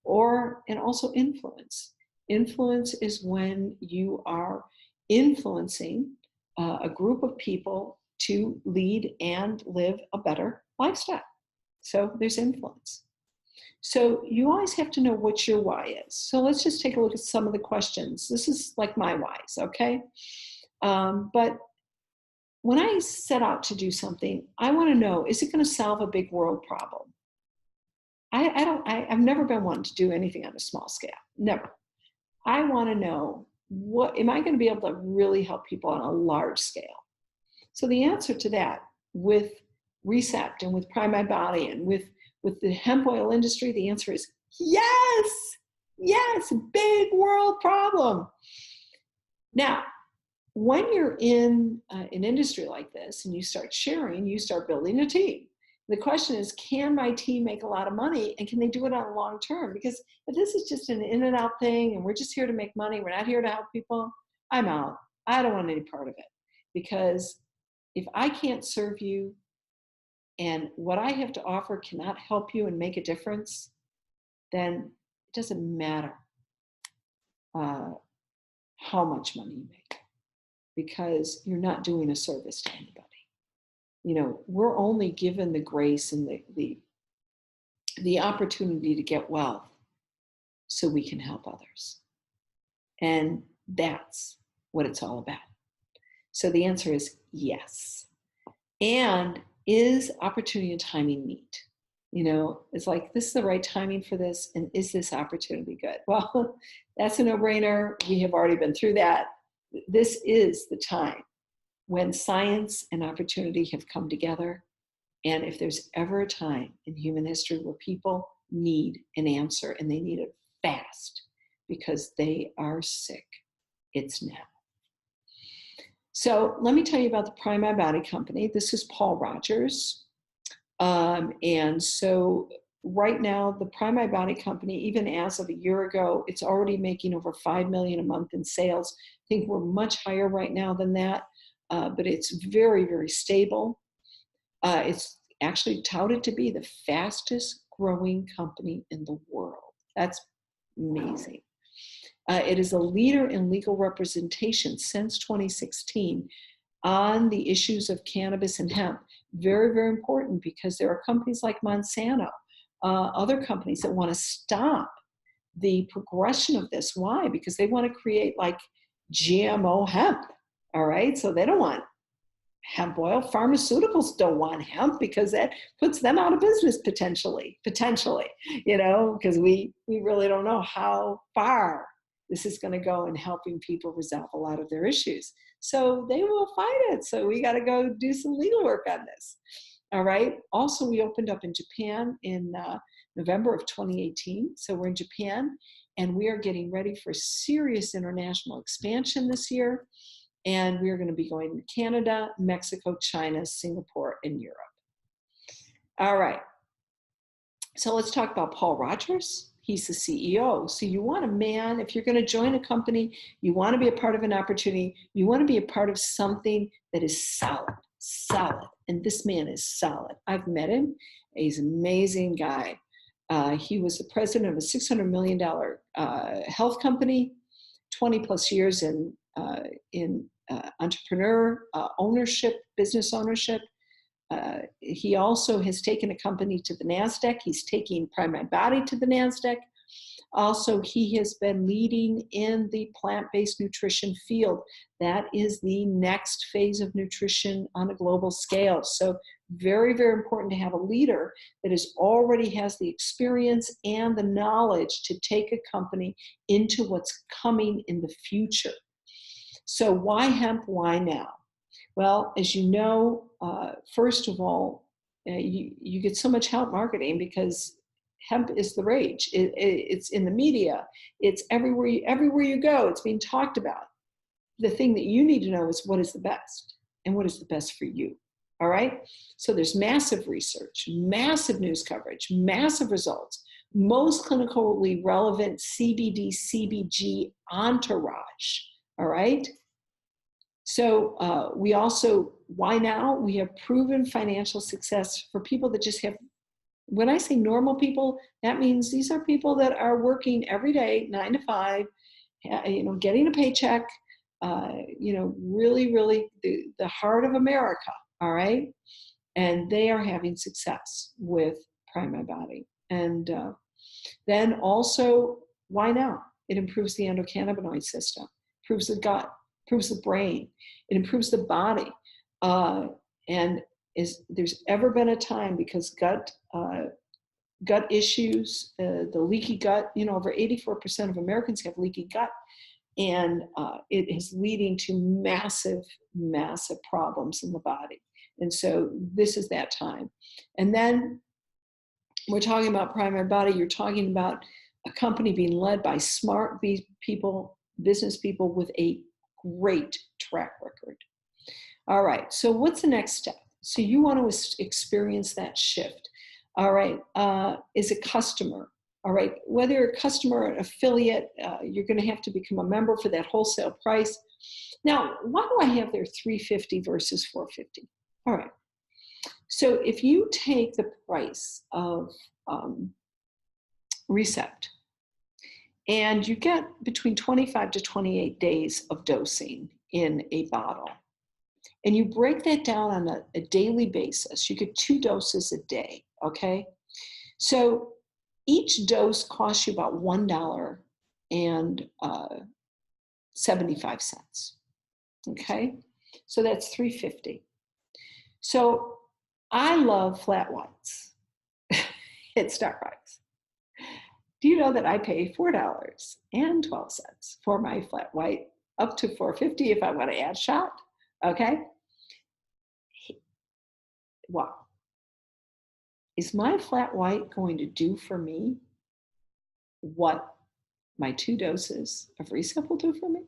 and also influence. Influence is when you are influencing a group of people to lead and live a better lifestyle. So there's influence. So you always have to know what your why is. So let's just take a look at some of the questions. This is like my whys, okay? But when I set out to do something, I want to know, is it going to solve a big world problem? I've never been one to do anything on a small scale. Never. I want to know, am I going to be able to really help people on a large scale? So the answer to that with Recept and with Prime My Body and with the hemp oil industry? The answer is yes, yes, big world problem. Now, when you're in an industry like this and you start sharing, you start building a team. The question is, can my team make a lot of money, and can they do it on a long term? Because if this is just an in and out thing and we're just here to make money, we're not here to help people, I'm out. I don't want any part of it. Because if I can't serve you and what I have to offer cannot help you and make a difference, then it doesn't matter how much money you make, because you're not doing a service to anybody. You know, we're only given the grace and the opportunity to get wealth so we can help others. And that's what it's all about. So the answer is yes. And is opportunity and timing meet? You know, it's like, this is the right timing for this, and is this opportunity good? Well, that's a no-brainer. We have already been through that. This is the time when science and opportunity have come together. And if there's ever a time in human history where people need an answer, and they need it fast because they are sick, it's now. So let me tell you about the Prime My Body company. This is Paul Rogers. And so right now, the Prime My Body company, even as of a year ago, it's already making over $5 million a month in sales. I think we're much higher right now than that, but it's very, very stable. It's actually touted to be the fastest growing company in the world. That's amazing. It is a leader in legal representation since 2016 on the issues of cannabis and hemp. Very, very important, because there are companies like Monsanto, other companies that want to stop the progression of this. Why? Because they want to create like GMO hemp, all right? So they don't want hemp oil. Pharmaceuticals don't want hemp because that puts them out of business potentially, you know, because we really don't know how far this is going to go in helping people resolve a lot of their issues. So they will fight it. So we got to go do some legal work on this. All right. Also, we opened up in Japan in November of 2018. So we're in Japan, and we are getting ready for serious international expansion this year. And we're going to be going to Canada, Mexico, China, Singapore, and Europe. All right. So let's talk about Paul Rogers. He's the CEO. So you want a man, if you're going to join a company, you want to be a part of an opportunity, you want to be a part of something that is solid. And this man is solid. I've met him. He's an amazing guy. He was the president of a $600 million health company, 20 plus years in entrepreneur ownership, business ownership. He also has taken a company to the NASDAQ. He's taking Prime My Body to the NASDAQ. Also, he has been leading in the plant-based nutrition field. That is the next phase of nutrition on a global scale. So very, very important to have a leader that already has the experience and the knowledge to take a company into what's coming in the future. So why hemp? Why now? Well, as you know, first of all, you get so much help marketing because hemp is the rage. It's in the media. It's everywhere you go. It's being talked about. The thing that you need to know is what is the best and what is the best for you. All right? So there's massive research, massive news coverage, massive results, most clinically relevant CBD, CBG entourage. All right? So we also, why now? We have proven financial success for people that just have, when I say normal people, that means these are people that are working every day, 9 to 5, getting a paycheck, really, really the heart of America, all right? And they are having success with Prime My Body. And then also, why now? It improves the endocannabinoid system, improves the gut, improves the brain, it improves the body. And there's ever been a time, because gut issues, the leaky gut, over 84% of Americans have leaky gut. And it is leading to massive, massive problems in the body. And so this is that time. And then we're talking about primary body. You're talking about a company being led by smart people, business people with a great track record. All right, so what's the next step? So you want to experience that shift. All right, is a customer. All right, whether you're a customer or an affiliate, you're going to have to become a member for that wholesale price. Now, why do I have there $350 versus $450? All right, so if you take the price of Recept, and you get between 25 to 28 days of dosing in a bottle, and you break that down on a daily basis, you get 2 doses a day, okay? So each dose costs you about $1.75, okay? So that's $3.50. So I love flat whites at Starbucks. Do you know that I pay $4.12 for my flat white, up to $4.50 if I want to add shot? Okay. Wow. Is my flat white going to do for me what my 2 doses of Recept will do for me?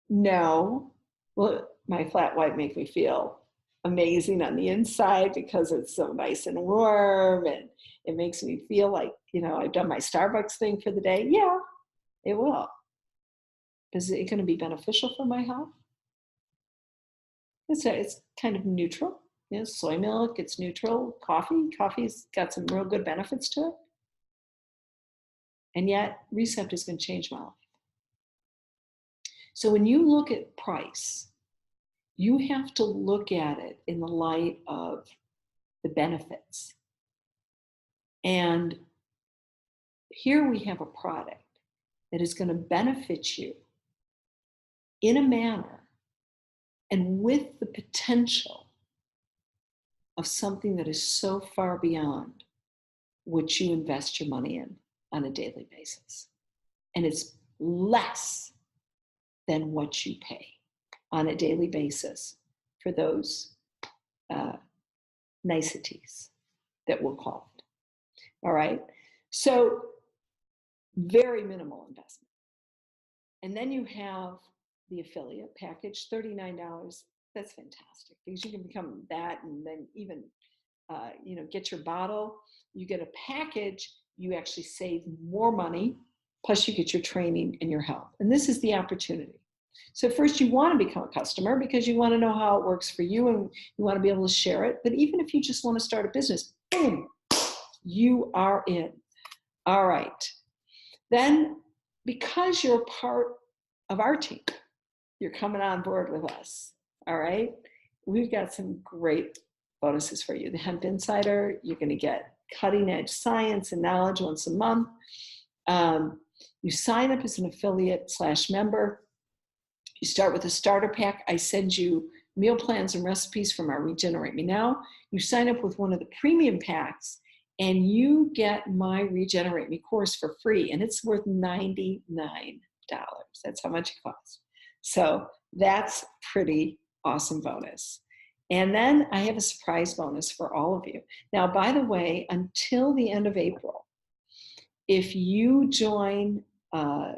No. Well, my flat white makes me feel amazing on the inside because it's so nice and warm, and it makes me feel like, I've done my Starbucks thing for the day. Yeah, it will. Is it going to be beneficial for my health? It's kind of neutral. Soy milk, it's neutral. Coffee's got some real good benefits to it. And yet, Recept is going to change my life. So when you look at price, you have to look at it in the light of the benefits. And here we have a product that is going to benefit you in a manner and with the potential of something that is so far beyond what you invest your money in on a daily basis. And it's less than what you pay on a daily basis for those niceties that we'll call it. All right. So very minimal investment. And then you have the affiliate package, $39. That's fantastic because you can become that, and then even get your bottle. You get a package, you actually save more money, plus you get your training and your health. And this is the opportunity. So first, you want to become a customer because you want to know how it works for you and you want to be able to share it. But even if you just want to start a business, boom, you are in. All right. Then, because you're a part of our team, you're coming on board with us. All right. We've got some great bonuses for you. The Hemp Insider, you're going to get cutting edge science and knowledge once a month. You sign up as an affiliate/member. You start with a starter pack. I send you meal plans and recipes from our Regenerate Me Now. You sign up with one of the premium packs and you get my Regenerate Me course for free, and it's worth $99. That's how much it costs. So that's pretty awesome bonus. And then I have a surprise bonus for all of you. Now, by the way, until the end of April, if you join Prime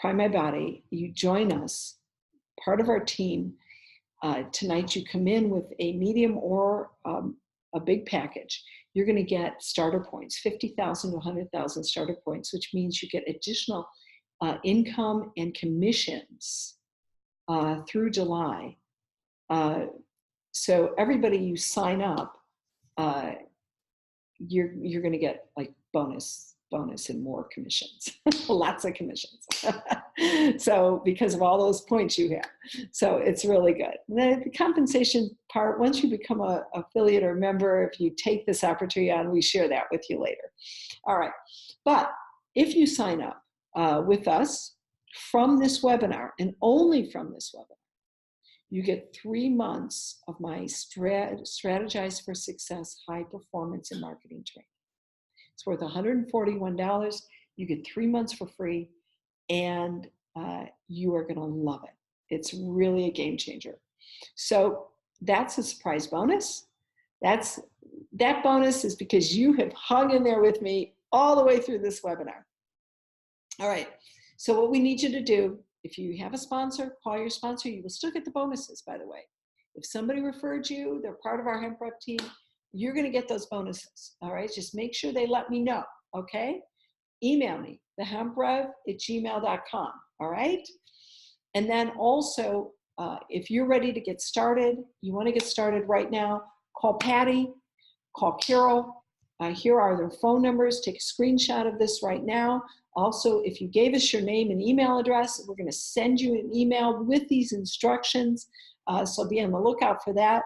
My Body, you join us, part of our team, tonight you come in with a medium or a big package, you're going to get starter points, 50,000 to 100,000 starter points, which means you get additional income and commissions through July. So everybody you sign up, you're going to get like bonus and more commissions, lots of commissions. So because of all those points you have, so it's really good. The compensation part, once you become a affiliate or member, if you take this opportunity on, we share that with you later. All right, but if you sign up with us from this webinar, and only from this webinar, you get 3 months of my Strategize for Success high performance and marketing training. It's worth $141. You get 3 months for free, and you are going to love it. It's really a game changer. So That's a surprise bonus. That bonus is because you have hung in there with me all the way through this webinar. All right, so what we need you to do, if you have a sponsor, call your sponsor. You will still get the bonuses, by the way. If somebody referred you, they're part of our hemp rep team, you're gonna get those bonuses, all right? Just make sure they let me know, okay? Email me, thehemprev@gmail.com, all right? And then also, if you're ready to get started, you wanna get started right now, call Patty, call Carol. Here are their phone numbers. Take a screenshot of this right now. Also, if you gave us your name and email address, we're gonna send you an email with these instructions. So be on the lookout for that.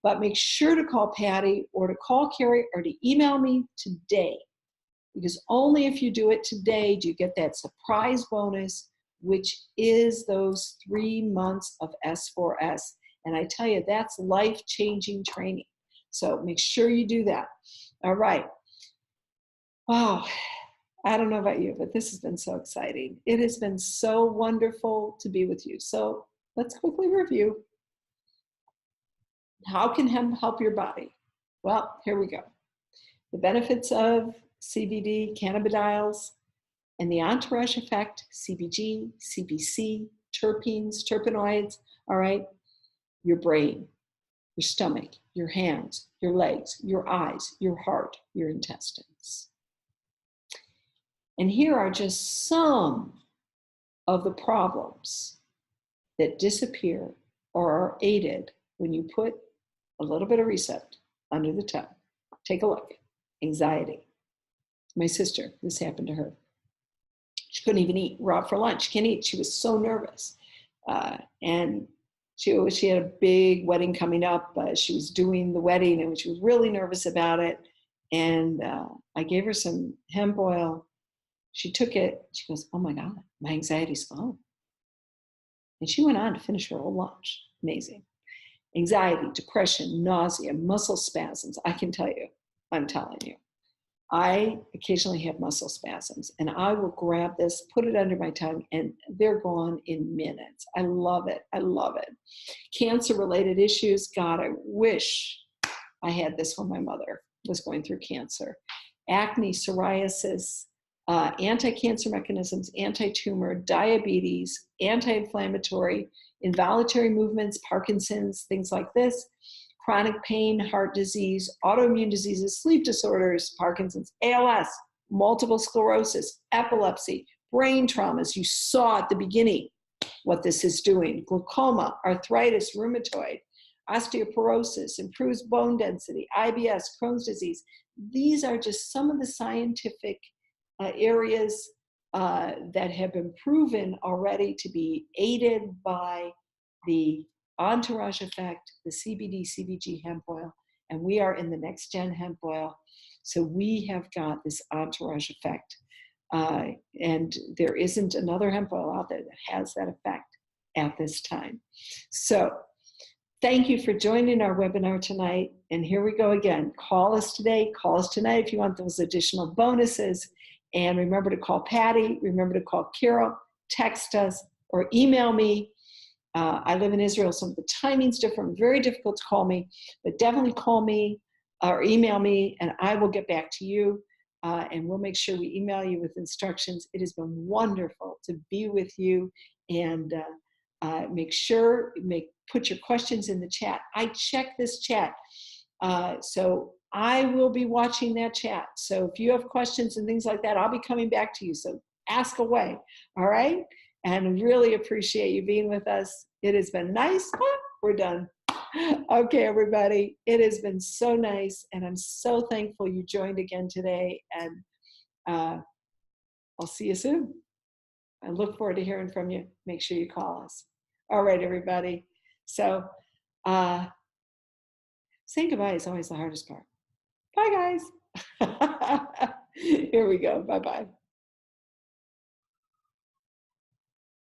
But make sure to call Patty or to call Carrie or to email me today. Because only if you do it today do you get that surprise bonus, which is those 3 months of S4S. And I tell you, that's life-changing training. So make sure you do that. All right. Wow. I don't know about you, but this has been so exciting. It has been so wonderful to be with you. So let's quickly review. How can hemp help your body? Well, here we go. The benefits of CBD, cannabinoids, and the entourage effect, CBG, CBC, terpenes, terpenoids, all right? Your brain, your stomach, your hands, your legs, your eyes, your heart, your intestines. And here are just some of the problems that disappear or are aided when you put a little bit of Recept under the tongue. Take a look. Anxiety. My sister, this happened to her. She couldn't even eat. We're out for lunch. She can't eat. She was so nervous. And she had a big wedding coming up. She was doing the wedding and she was really nervous about it. And I gave her some hemp oil. She took it. She goes, oh my God, my anxiety's gone. And she went on to finish her whole lunch. Amazing. Anxiety, depression, nausea, muscle spasms. I can tell you, I'm telling you. I occasionally have muscle spasms and I will grab this, put it under my tongue, and they're gone in minutes. I love it. I love it. Cancer-related issues. God, I wish I had this when my mother was going through cancer. Acne, psoriasis, anti-cancer mechanisms, anti-tumor, diabetes, anti-inflammatory, involuntary movements, Parkinson's, things like this, chronic pain, heart disease, autoimmune diseases, sleep disorders, Parkinson's, ALS, multiple sclerosis, epilepsy, brain traumas. You saw at the beginning what this is doing. Glaucoma, arthritis, rheumatoid, osteoporosis, improves bone density, IBS, Crohn's disease. These are just some of the scientific areas that have been proven already to be aided by the entourage effect, the CBD, CBG hemp oil, and we are in the next gen hemp oil. So we have got this entourage effect. And there isn't another hemp oil out there that has that effect at this time. So thank you for joining our webinar tonight. And here we go again. Call us today, call us tonight if you want those additional bonuses. And remember to call Patty, remember to call Carol, text us, or email me. I live in Israel, so the timing's different, very difficult to call me, but definitely call me or email me and I will get back to you. And we'll make sure we email you with instructions. It has been wonderful to be with you, and put your questions in the chat. I check this chat. So I will be watching that chat. So if you have questions and things like that, I'll be coming back to you. So ask away, all right? And really appreciate you being with us. It has been nice. We're done. Okay, everybody. It has been so nice, and I'm so thankful you joined again today. And I'll see you soon. I look forward to hearing from you. Make sure you call us. All right, everybody. So saying goodbye is always the hardest part. Bye, guys. Here we go. Bye-bye.